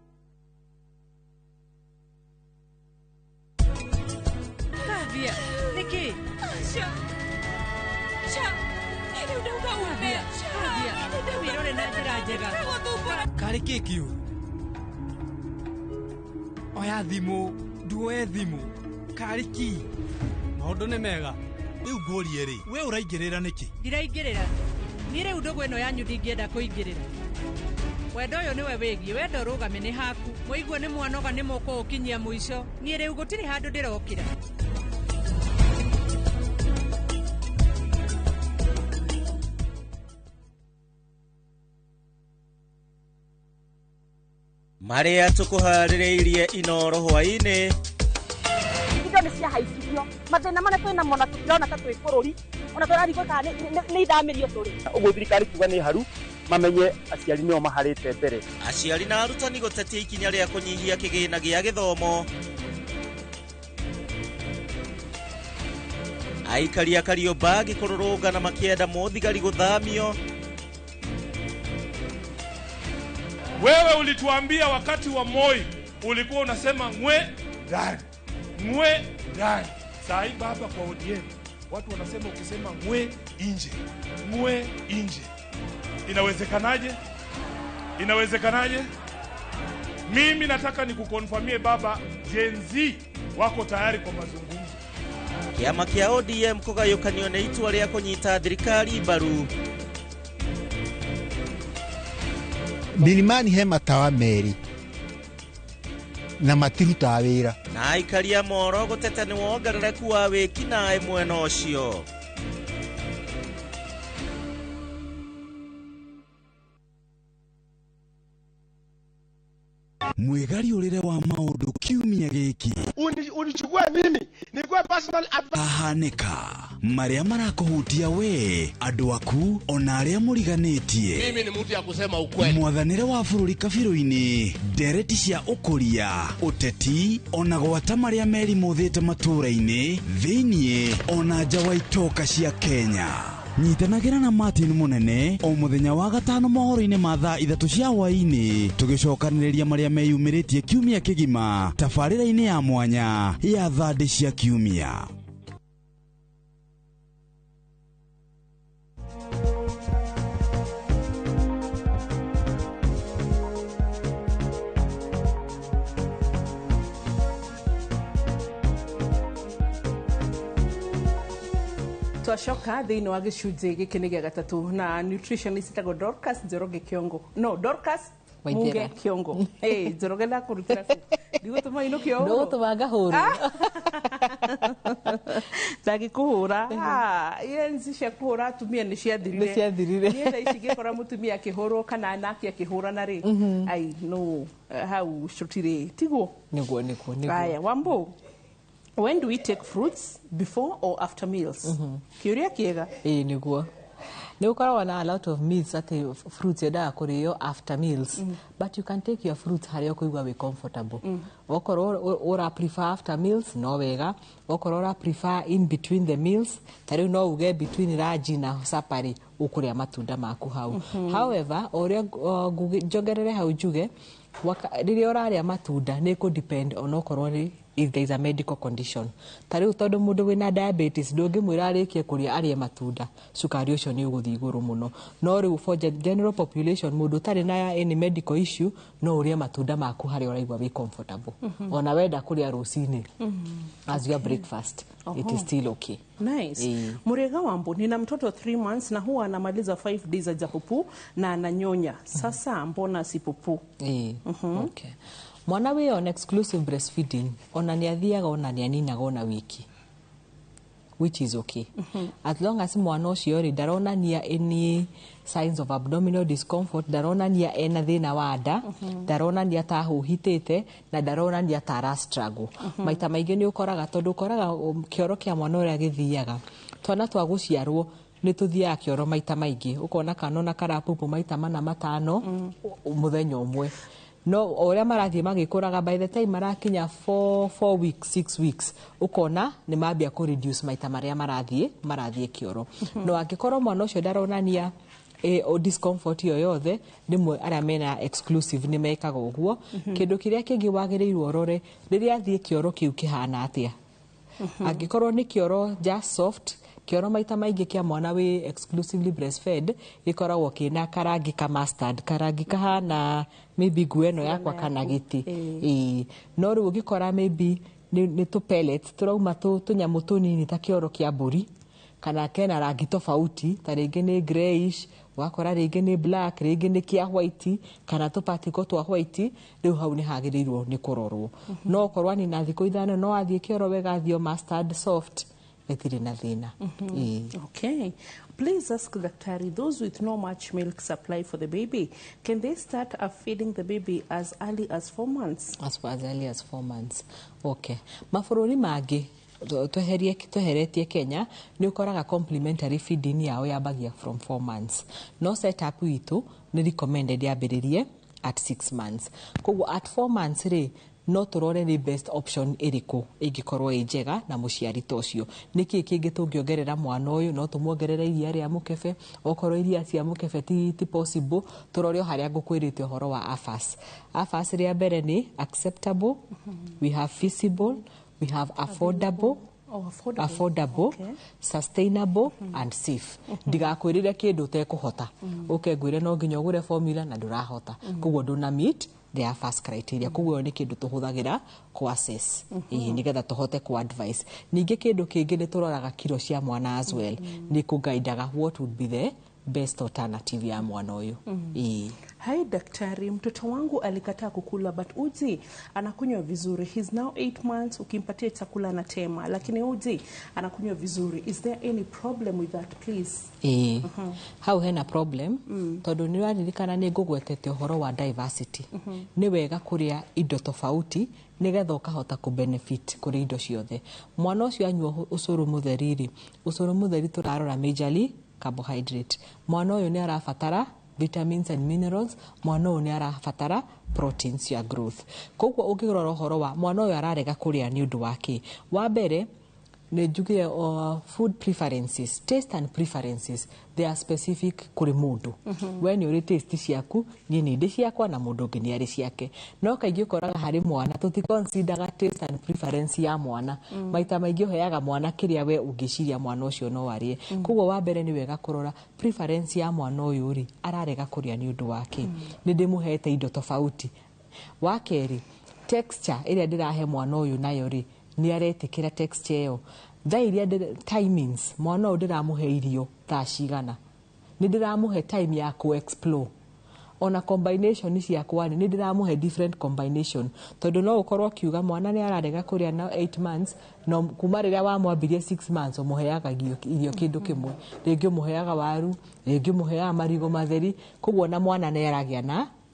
Kariki kiu. Oya thimu, duwe thimu. Kariki. Maundu ni mega. Riu ngorie ri, we uraingirira niki? Ndiraingirira. Ni riu ndugu eno yanyu ndingienda kuingirira. Wendo uyu niwe wigie, wendo rugame ni haku. Muigua ni mwanoga ni moko ukinyia muico. Ni riu gutiri handu ndirokira. Maria tukuharireirie inoro hwaini. Indo ni cia haicirio. Mathina mane twina mona tukirona ta twi bururi. Ona twara riko ka ni idamirio turi. Uguo thirikari kuga ni haru mamenye aciari nio maharite mbere. Aciari na arutani gutetia ikinya ria kunyihia kigina gia githomo. Aikari a Kariobangi kururungana makienda muthigari guthamio. Wewe ulituambia wakati wa Moi ulikuwa unasema ngwe ndani. Ngwe ndani. Sai baba kwa ODM watu wanasema ukisema ngwe nje. Ngwe nje. Inawezekanaje? Inawezekanaje? Mimi nataka nikukonfirmie baba, Gen Z wako tayari kwa mazungumzo. Kiama kia ODM kugayukanio na itua ria kunyita thirikari mbaru. Milimani he matawa meri na matiruta wira na aikari a Moro guteta ni wongerereku wa wiki na mwena ucio. Mwegari urire wa maundu kiumia giki unichukua mimi nikuwa personal advisor ahaneka maria marakuhutia we andu aku ona aria muriganitie. Mimi ni mtu ya kusema ukweli. Mwathanire wa bururi kabiru-ini ndereti cia ukuria uteti ona gwata maria meri muthite matura-ini thiini ona nja wa itoka cia Kenya. Nyitanagira na Martin Munene o muthenya wa gatano mohoro-ini ma thaa 3 cia hwaini tugicokaniriria maria meyumiritie kiumia kigima tabarira-ini ya mwanya ya thandi cia kiumia. Twashoka thiini wa gicunji giki ni gia gatatu na nutritionist tago Dorcas Njoroge Kiongo. No, Dorcas Muge Kiongo. Njoroge la kurutira ku. Digo tuma ino Kiongo. Ndo tubaga huru. Zagi kuhura. Ile nzisha kuhura tumia ni ciathirire. Ni ciathirire. Ni nda icige kora mutumia akihoro kana anake akihura na ri. Ai no, how shutire. Tigo. Niguo. Aya, Wambo. When do we take fruits, before or after meals? Kiuria kiega. Niguo. Nĩ ũkoragwo na a lot of myths atĩ fruits yendaga kũrĩo after meals, but you can take your fruits harĩa ũkũigua wĩ comfortable. Okorwo ũra prefer after meals no wega, okorwo ũra prefer in between the meals, ta rĩu no uge between lunch na supper ũkũrĩa matunda maku hau. However, ũrĩa njongerere hau njuge rĩrĩa ũrarĩa matunda nĩ kũ depend on okorwo if there is a medical condition. Ta rĩu tondũ mũndũ wĩna diabetes ndũngĩmwĩra arĩkie kũrĩa arĩe matunda, cukari ũcio nĩ ũgũthiĩ igũrũ mũno. No rĩu for general population mũndũ ũtarĩ na any medical issue no ũrĩe matunda maku harĩa ũraigua wĩ comfortable. Ona wenda kũrĩa rũcinĩ as your breakfast, it is still okay. Nice. Murega Wambo, nina mtoto 3 months na huwa anamaliza 5 days hajapupu na ananyonya. Sasa mbona sipupu? Okay. Mwana we on exclusive breastfeeding, ona ni athiaga ona ni aninaga ona wiki, which is okay. As long as mwana ucio ri ndaronania any signs of abdominal discomfort, ndaronania ena thina wa nda, ndaronania ta huhitete na ndaronania ta ara struggle. Maita maingĩ ni ukoraga tondu ukoraga kioro kia mwana uria githiaga. Twana twa guciarwo ni tuthiaga kioro maita maingĩ, ukona kanona karapupu maita mana matano muthenya umwe. No oria marathie magikuraga by the time marakinya 4 weeks 6 weeks ukona ni mambia ku reduce maita maria marathie kioro. No angikorwo mwana ucio ndaronania discomfort yoyothe nimwe aria mena exclusive ni mekaga uguo. Kindu kiria kingi wagiriirwo rore riria athie kioro kiu kihana atia. Angikorwo ni kioro just soft, kioro maita maingĩ kia mwana we exclusively breastfed ikoragwo kina karangi ka mustard, karangi kahana maybe gueno yakwa kana giti. No rĩu ũngĩkora maybe ni to pellets turauma tunyamu tunini ta kioro kia mburi kana kena rangi tofauti, ta rĩngĩ ni grayish, wakora rĩngĩ ni black, rĩngĩ ni kia white kana to particle twa white, rĩu hau ni hagĩrĩirwo ni kũrorwo. No korwa ni na thikũ ithano no athie kioro wega athio mustard soft etire na thina. Okay. Please ask Daktari, those with no much milk supply for the baby, can they start feeding the baby as early as 4 months? As early as 4 months. Okay. Mabũrũri mangĩ tweheretie Kenya ni ukoraga complementary feeding yao yambagia from 4 months. No setup itu ni recommended yambĩrĩrie at 6 months. Koguo at 4 months no turore ni best option iriku ingikorwo njega na muciari tocio. Niki kingi tungiongerera mwana uyu no tumuongerere iria ria mukebe, okorwo iria cia mukebe ti possible turore haria ngukwirite horo wa AFAS. AFAS ria mbere ni acceptable, we have feasible, we have affordable, okay, sustainable and safe. Ndigakwirire kindu tekuhota. Ukengwire no nginya ugure formula na ndurahota. Koguo nduna meet the AFAS criteria. Koguo ni kindu tuhuthagira ku assess. Nigetha tuhote ku advise. Ningi kindu kingi ni turoraga kilo cia mwana as well. Ni kuguidaga what would be the best alternative ya mwana uyu. Hai daktari, mtoto wangu alikataa kukula but uji anakunywa vizuri. He's now 8 months, ukimpatia chakula anatema, lakini uji anakunywa vizuri. Is there any problem with that, please? How hena problem? Tondu ni waririkana ni ngugwetete uhoro wa diversity. Ni wega kuria indo tofauti nigetha ukahota ku benefit kuri indo ciothe. Mwana ucio anyua ucuru mutheri, ucuru mutheri turarora majorly carbohydrate. Mwana uyu ni arafatara vitamins and minerals, mwana uyu ni arafatara proteins ya growth. Koguo ukirora uhoro wa mwana uyu ararega kuria ni undu wake. Wa mbere ne juge food preferences, taste and preferences, they are specific kuri mundu. When you taste ciaku ni ndi ciakwa na mundu ngi ni ari ciake. No kaingĩ ukoraga hari mwana tuticonsideraga taste and preference ya mwana. Maita maingĩ uheaga mwana kiria we ungiciria mwana ucio no arie. Koguo wa mbere ni wega kurora preference ya mwana uyu ri ararega kuria ni undu wake. Ni ndimuhete indo tofauti. Wa keri texture iria ndirahe mwana uyu nayo ri ni aretikira texture yo. Thairia timings mwana uyu ndiramuhe irio thaa cigana. Ni ndiramuhe time ya ku explore. Ona combination ciakwa ni ndiramuhe different combination. Tondu no ukorwo kiuga mwana ni ararega kuria na 8 months no kuma riria wa mwambirie 6 months umuheaga irio kindu kimwe. Ringi umuheaga waru, ringi umuheaga marigo matheri, koguo na mwana ni aragia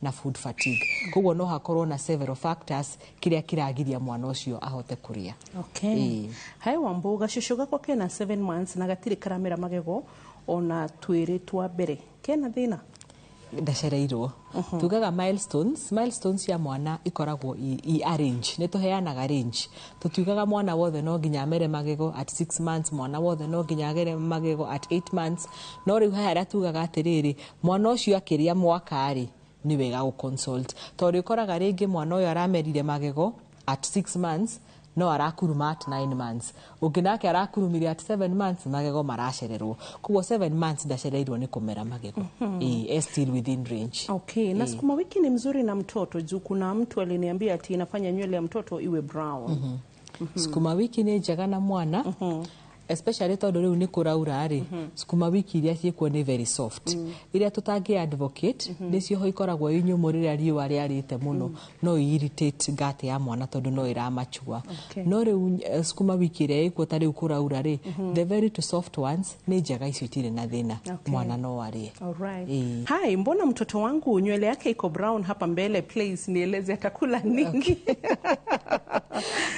na food fatigue. Koguo no hakorwo na several factors kiria kiragiria mwana ucio ahote kuria. Okay. Hai Wambo, gacusho gako kena 7 months na gatire karamera magego. ona twĩrĩ twa mbere kena thĩna ndacereirwo tugaga milestones ya mwana ikoragwo i arrange nĩ tũheanaga range tũtiugaga mwana wothe no nginya mere magego at 6 months mwana wothe no nginya agere magego at 8 months no rĩu harĩa tugaga atĩrĩrĩ mwana ũcio akĩria mwaka rĩ nĩ wega gũconsult tondũ ĩkoraga rĩngĩ mwana ũyũ aramerire magego at 6 months no arakuruma at 9 months ũngĩ nake arakurumire at 7 months magego maracererwo koguo 7 months ndacereirwo ni kumera magego still within range. Okay, na sukuma wiki ni mzuri na mtoto juu kuna mtu aliniambia ati inafanya nywele ya mtoto iwe brown. Sukuma wiki ni njega na mwana especially tondu riu ni kuraura ri sukuma wiki iria ciekwo ni very soft iria tutangi advocate nicio ho ikoragwo inyumurira riua riarite muno no irritate ngate ya mwana tondu no iramachua no riu sukuma wiki iria ikwo ta riu kuraura ri the very too soft ones ni njega icio itire na thina mwana no arie. Alright. Hi, mbona mtoto wangu nywele yake iko brown hapa mbele, please nieleze atakula nini?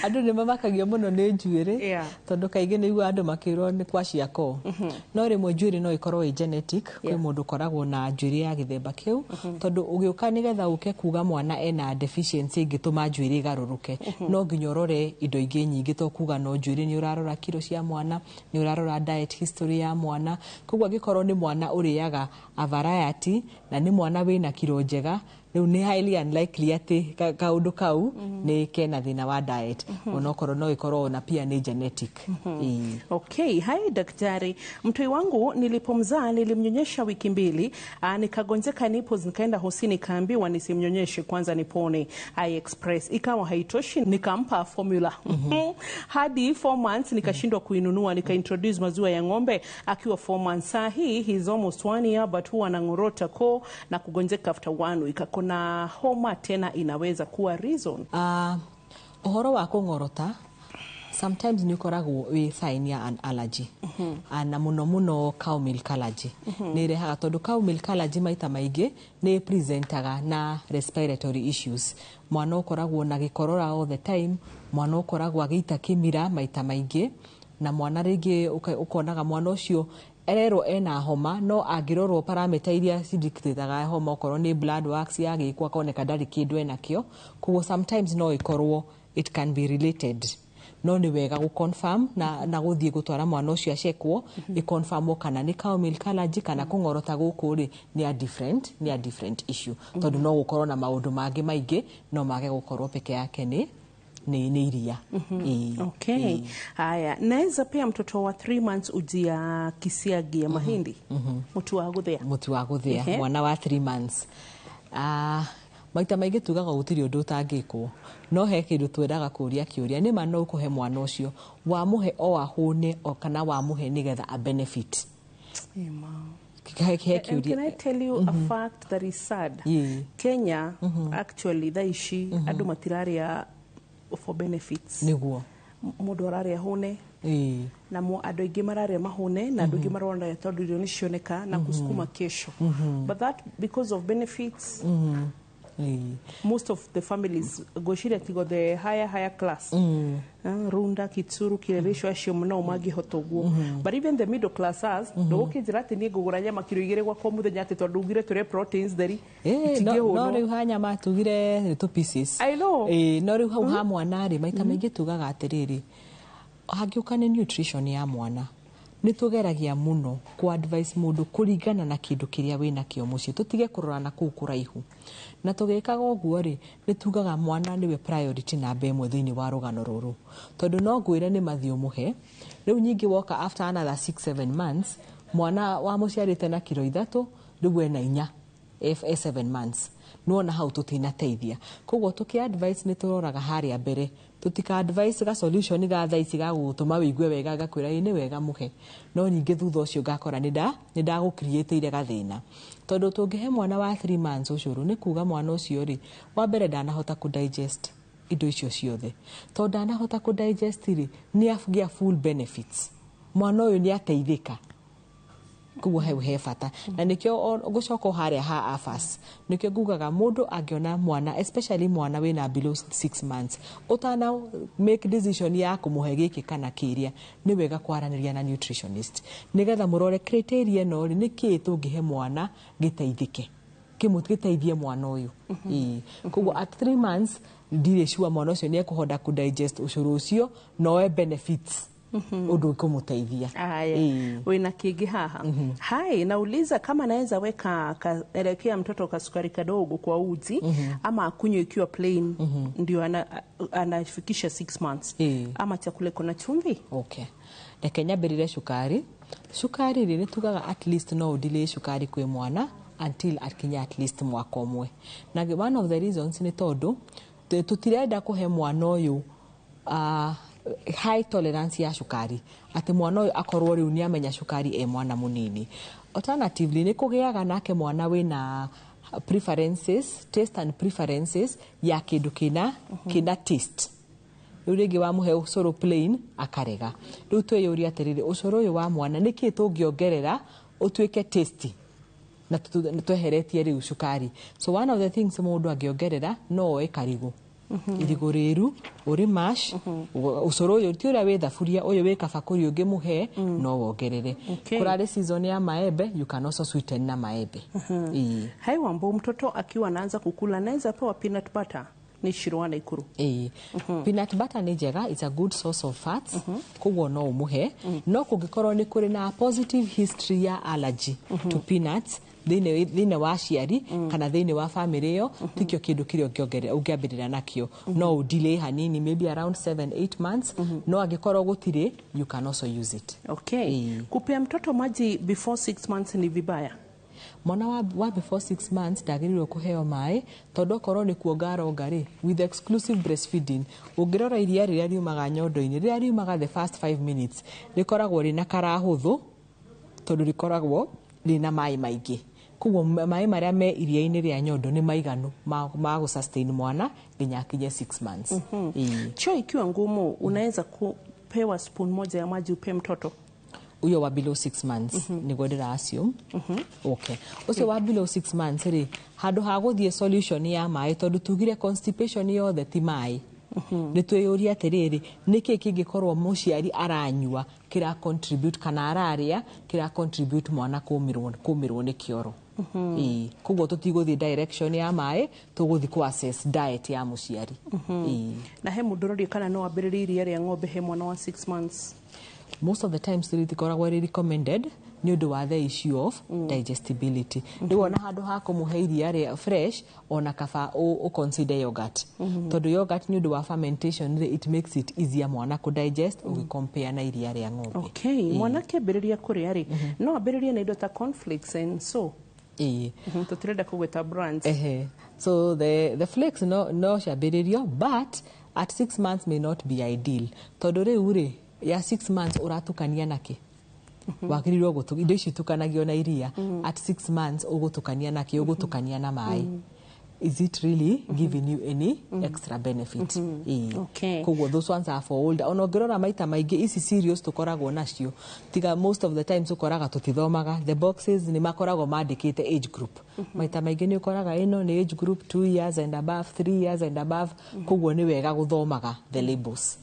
Andu ni mamakagia muno ni njuire tondu kaige ni igua andu makirwo ni kwa ciako no rimwe njuire no ikorwo genetic kwi mundu koragwo na njuire ya githemba kiu tondu ugiuka nigetha uke kuga mwana ena deficiency ingituma njuire igaruruke no nginya urore indo ingi nyingi to kuga no njuire ni urarora kilo cia mwana ni urarora diet history ya mwana koguo gikorwo ni mwana uriaga a variety na ni mwana wina kilo njega riu ni highly unlikely ati kaundu kau ni kena thina wa diet onokorwo no ikorwo na pia ni genetic. Okay, hai daktari, mtoi wangu nilipomzaa nilimnyonyesha wiki 2 nikagonjeka nipples nikaenda hosi nikaambiwa nisimnyonyeshe kwanza nipone I express ikawa haitoshi nikampa formula hadi 4 months nikashindwa kuinunua nikaintroduce maziwa ya ng'ombe akiwa 4 months saa hii he's almost 1 year but huwa anangorota ko na kugonjeka after 1 week na homa tena inaweza kuwa reason. Uhoro wa kungorota sometimes ni koragwo we sign ya an allergy na muno cow milk allergy ni rehaga tondu cow milk allergy maita maingi ni presentaga na respiratory issues mwana ukoragwo na gikorora all the time mwana ukoragwo agita kimira maita maingi na mwana ringi ukonaga mwana ucio erero ena homa no angirorwo parameter iria cidictateaga homa okorwo ni blood works yagikwa koneka ndari kindu enakio kugo sometimes no ikorwo it can be related no ni wega gu confirm na guthie gutwara mwana ucio acekwo i confirm kana ni cow milk allergy kana kungorota guku ri ni a different issue tondu no gukorwo na maundu mangi maingi no mage gukorwo peke yake ni iria. Okay. Haya, naweza pia mtoto wa 3 months ujia kisiagi ya mahindi. Mutu wa guthia. Mwana wa 3 months. Maita maingi tugaga gutiri undu utangikwo no he kindu tweraga kuria kiuria ni ma no ukuhe mwana ucio wa muhe o ahune o kana wa muhe nigetha a benefit. And can I tell you a fact that is sad? Kenya actually thaishi andu matiraria for benefits. Niguo mundu araria hune na andu aingi mararia mahune na andu aingi marona tondu irio ni cioneka na kusukuma kesho but that because of benefits most of the families goshira tigo the higher class Runda Kitsuru Kireresho acio muna umagi hotoguo but even the middle classers do kinjira ati ni ngugura nyama kilo 2 gwa kwa muthenya ati tondu ugire ture proteins theri no riu ha nyama tugire 2 pieces I know no riu hau ha mwana ri maita maingi tugaga atiriri hagiuka ni nutrition ya mwana ni tugeragia muno ku advice mundu kuringana na kindu kiria wina kio muci tutige kurora na kuu kuraihu na tugekaga uguo ri ni tugaga mwana niwe priority na mbemwe thini wa rugano ruru tondu no ngwire ni mathio muhe riu nyingi woka after another 6-7 months mwana wa muciarite na kilo 3 riu ena 4 7 months nuona hau tutinateithia koguo tuki advice ni turoraga haria mbere tutika advice ga solution ga thaici ga gutuma wigue wega gakwira ni wega muhe no nyingi thutha ucio gakora ni nda create ire gathina tondu tungihe mwana wa 3 months ucuru ni kuga mwana ucio ri wa mbere ndanahota ku digest indo icio ciothe tondu ndanahota ku digest ri ni afugia full benefits mwana uyu ni ateithika kuguo he bata na nikio gucoka haria ha afas nikio ngugaga mundu angiona mwana especially mwana wina below 6 months utana make decision ya kumuhe giki kana kiria ni wega kwaraniria na nutritionist nigetha murore criteria no ni ki tungihe mwana giteithike kimutgiteithie mwana uyu kuguo at 3 months ndire sure mwana ucio ni ekuhonda ku digest ucuru ucio no benefits undu kumuteithia. Wina kingi haha. Hai, nauliza kama naweza weka elekea mtoto kasukari kadogo kwa uji ama akunywe ikiwa plain ndio anafikisha 6 months. Ama chakula kuna chumvi. Okay. Kenya berire shukari. Shukari ni tugaga at least no delay shukari kwe mwana until akinya at least mwaka umwe. Na one of the reasons ni tondu tutirenda kuhe mwana uyu high tolerance ya shukari ati mwana uyu akorwo riu ni amenya shukari mwana munini. Alternatively ni kugiaga nake mwana wina preferences, taste and preferences ya kindu kina taste. Urigi wa muhe ucoro plain akarega. Riu tweyuria atiriri ucoro uyu wa mwana niki tungiongerera utwike tasty na tweheretie riu shukari. So one of the things mundu angiongerera no karigu. Irigo riru uri mash ucoro uyu ti uria wi thaburia uyu wi kabakuri ungi muhe no wongerere. Kurare season ya maembe you can also sweeten na maembe. Hai Wambo, mtoto akiwa anaanza kukula naweza pewa peanut butter ni shirwana ikuru. Peanut butter ni njega, it's a good source of fats. Kuguo no umuhe no kungikorwo ni kuri na positive history ya allergy to peanuts thine wa ciari kana thine wa family yo tikio kindu kirio ungiambirira nakio no delay hanini maybe around 7-8 months no angikorwo gutire you can also use it. Kupea mtoto maji before 6 months ni vibaya. Mwana wa before 6 months dagirirwo kuheo mai tondu korwo ni kuongara ngari with exclusive breastfeeding ungirora iria riria riumaga nyondo-ini riria riumaga the first 5 minutes rikoragwo rina karahuthu tondu rikoragwo rina mai maingi. Kuguo mai maria me iria-ini ria nyondo ni maiganu ma sustain mwana nginya akinye 6 months. Choo ikiwa ngumu unaweza kupewa spoon moja ya maji upe mtoto uyo wa below 6 months ni godera assume. Okay. Ucio wa below 6 months ri handu ha guthie solution ya mai tondu tugire constipation yothe ti mai. Ni tweyuria atiriri niki kingikorwo muciari aranyua kira contribute kana araria kira contribute mwana kumirwo ni kioro. Kuguo tutiguthi direction ya mai tuguthi ku assess diet ya muciari. Na he mudorori kana no ambiririe iria ria ng'ombe he mwana wa 6 months. Most of the times it ikoragwo recommended ni undu wa the issue of digestibility. Ndi wona handu ha kumuhe iria ria fresh ona kaba o consider yogurt. Tondu yogurt ni undu wa fermentation it makes it easier mwana ku digest ukicompare na iria ria ng'ombe. Mwana kiambiriria kuria ri no ambiririe na indo ta cornflakes and so tutirenda kugweta brands. So the flakes no ciambiririo but at 6 months may not be ideal. Tondu riu ri ya 6 months uratukania naki wagirirwo gutu indo ici tukanagio na iria at 6 months ugutukania naki ugutukania na mai. Is it really giving you any extra benefit? Kuguo those ones are for older. Ono ngirora maita maingi ici serious tukoragwo nacio tiga most of the times ukoraga tutithomaga the boxes ni makoragwo mandikite age group. Maita maingi ni ukoraga ino ni age group 2 years and above 3 years and above kuguo ni wega guthomaga the labels.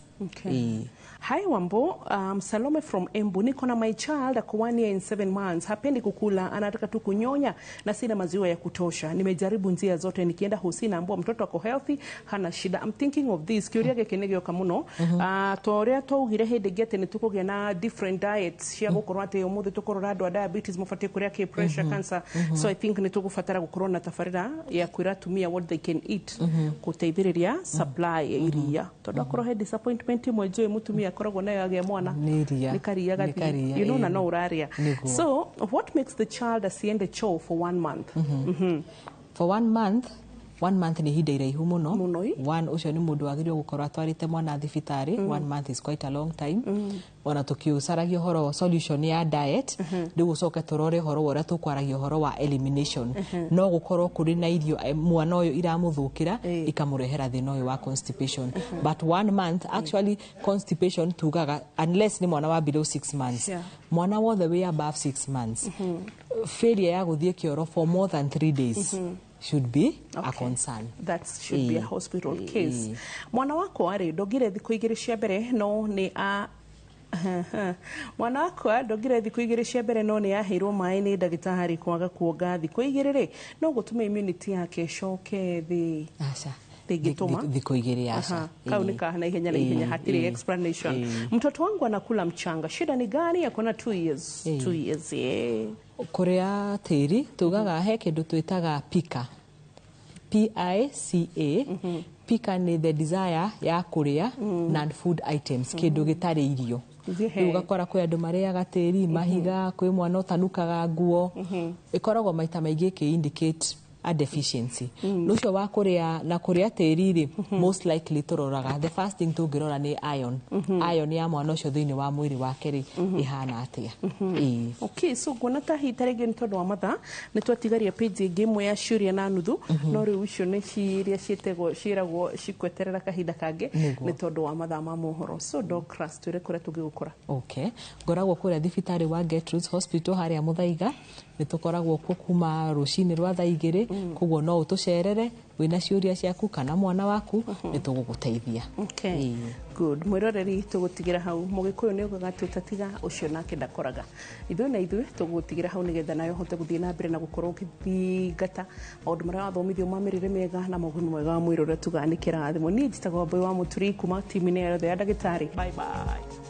Hi Wambo, Salome from Embu. Niko na my child ako 1 year and 7 months. Hapendi kukula, anataka tu kunyonya na sina maziwa ya kutosha. Nimejaribu njia zote, nikienda hosi naambiwa mtoto ako healthy, hana shida. I'm thinking of this. Kiuria gekenegio kamuno. Toria twaugire hindi gete ni tukugia na different diets. Cia gukorwo ati umuthi tukorora andu a diabetes mufatie kuria ke pressure cancer. So I think ni tugufatara gukorwo na tafarira ya kwira tumia what they can eat. Kuteithiriria supply ya iria. Tondu akorwo he disappointment mwejo mutumia akoragwo nayo agia mwana ni karia gathi you know na no uraria. So what makes the child asiende choo for 1 month? For 1 month 1 month ni hinda iraihu muno. One ucio ni mundu agirio gukorwa atwarite mwana thibitari. 1 month is quite a long time. Ona tukiucaragia horo solution ya diet, riu ucoke turore horo wora tukwaragia horo wa elimination. No gukorwo kuri na irio mwana uyu iramuthukira ikamurehera thina uyu wa constipation. But 1 month actually constipation tugaga unless ni mwana wa below 6 months. Mwana wothe we above 6 months. Failure ya guthie kioro for more than 3 days. Should be a concern. That should be a hospital case. Mwana wako ari ndogire thiku igiri cia mbere no ni a mwana wako ndogire thiku igiri cia mbere no ni aheirwo mai ni ndagitari kwaga kuonga thiku igiri ri no gutume immunity yake coke thi. Acha thiku igiri acha. Kau ni kana ihenya na ihenya hatiri explanation. Mtoto wangu anakula mchanga. Shida ni gani? Akona 2 years. 2 years. Korea tiri tugaga he kindu twitaga pika. PICA. Pika ni the desire ya kuria non food items kindu gitari irio. Ugakora kwe andu mariaga tiri mahiga kwe mwana utanukaga nguo. Ikoragwo maita maingĩ ki indicate a deficiency. Nucio wa kuria na kuria tiri ri most likely turoraga the first thing tungirora ni iron. Iron ya mwana ucio thiini wa mwiri wake ri ihana atia. Okay, so gona ta hitare gen tondu wa matha ni twatigaria page ingi imwe ya ciuria na nuthu no riu icio ni ciria cietego ciragwo cikweterera kahinda kangi ni tondu wa matha ma mohoro. So doctors twire kuria tungigukora. Okay, ngoragwo kuria thibitari wa Gertrude's Hospital haria Muthaiga ni tukoragwo kuo kuma rucini rwa thaa 2 koguo no utucerere wina ciuria ciaku kana mwana waku ni tuguguteithia. Okay, good. Mwiroreri tugutigira hau mugikuyu ni ugaga tutatiga ucio nake ndakoraga ithu na ithu tugutigira hau nigetha nayo hote guthie na mbere na gukorwo ukithingata maundu maria wathomithio ma mirire miega na moguni mwega wa mwiri uria tuganikira thimo ni njitagwo Boy wa Muturi kuma timu-ini ya ndagitari. Bye bye.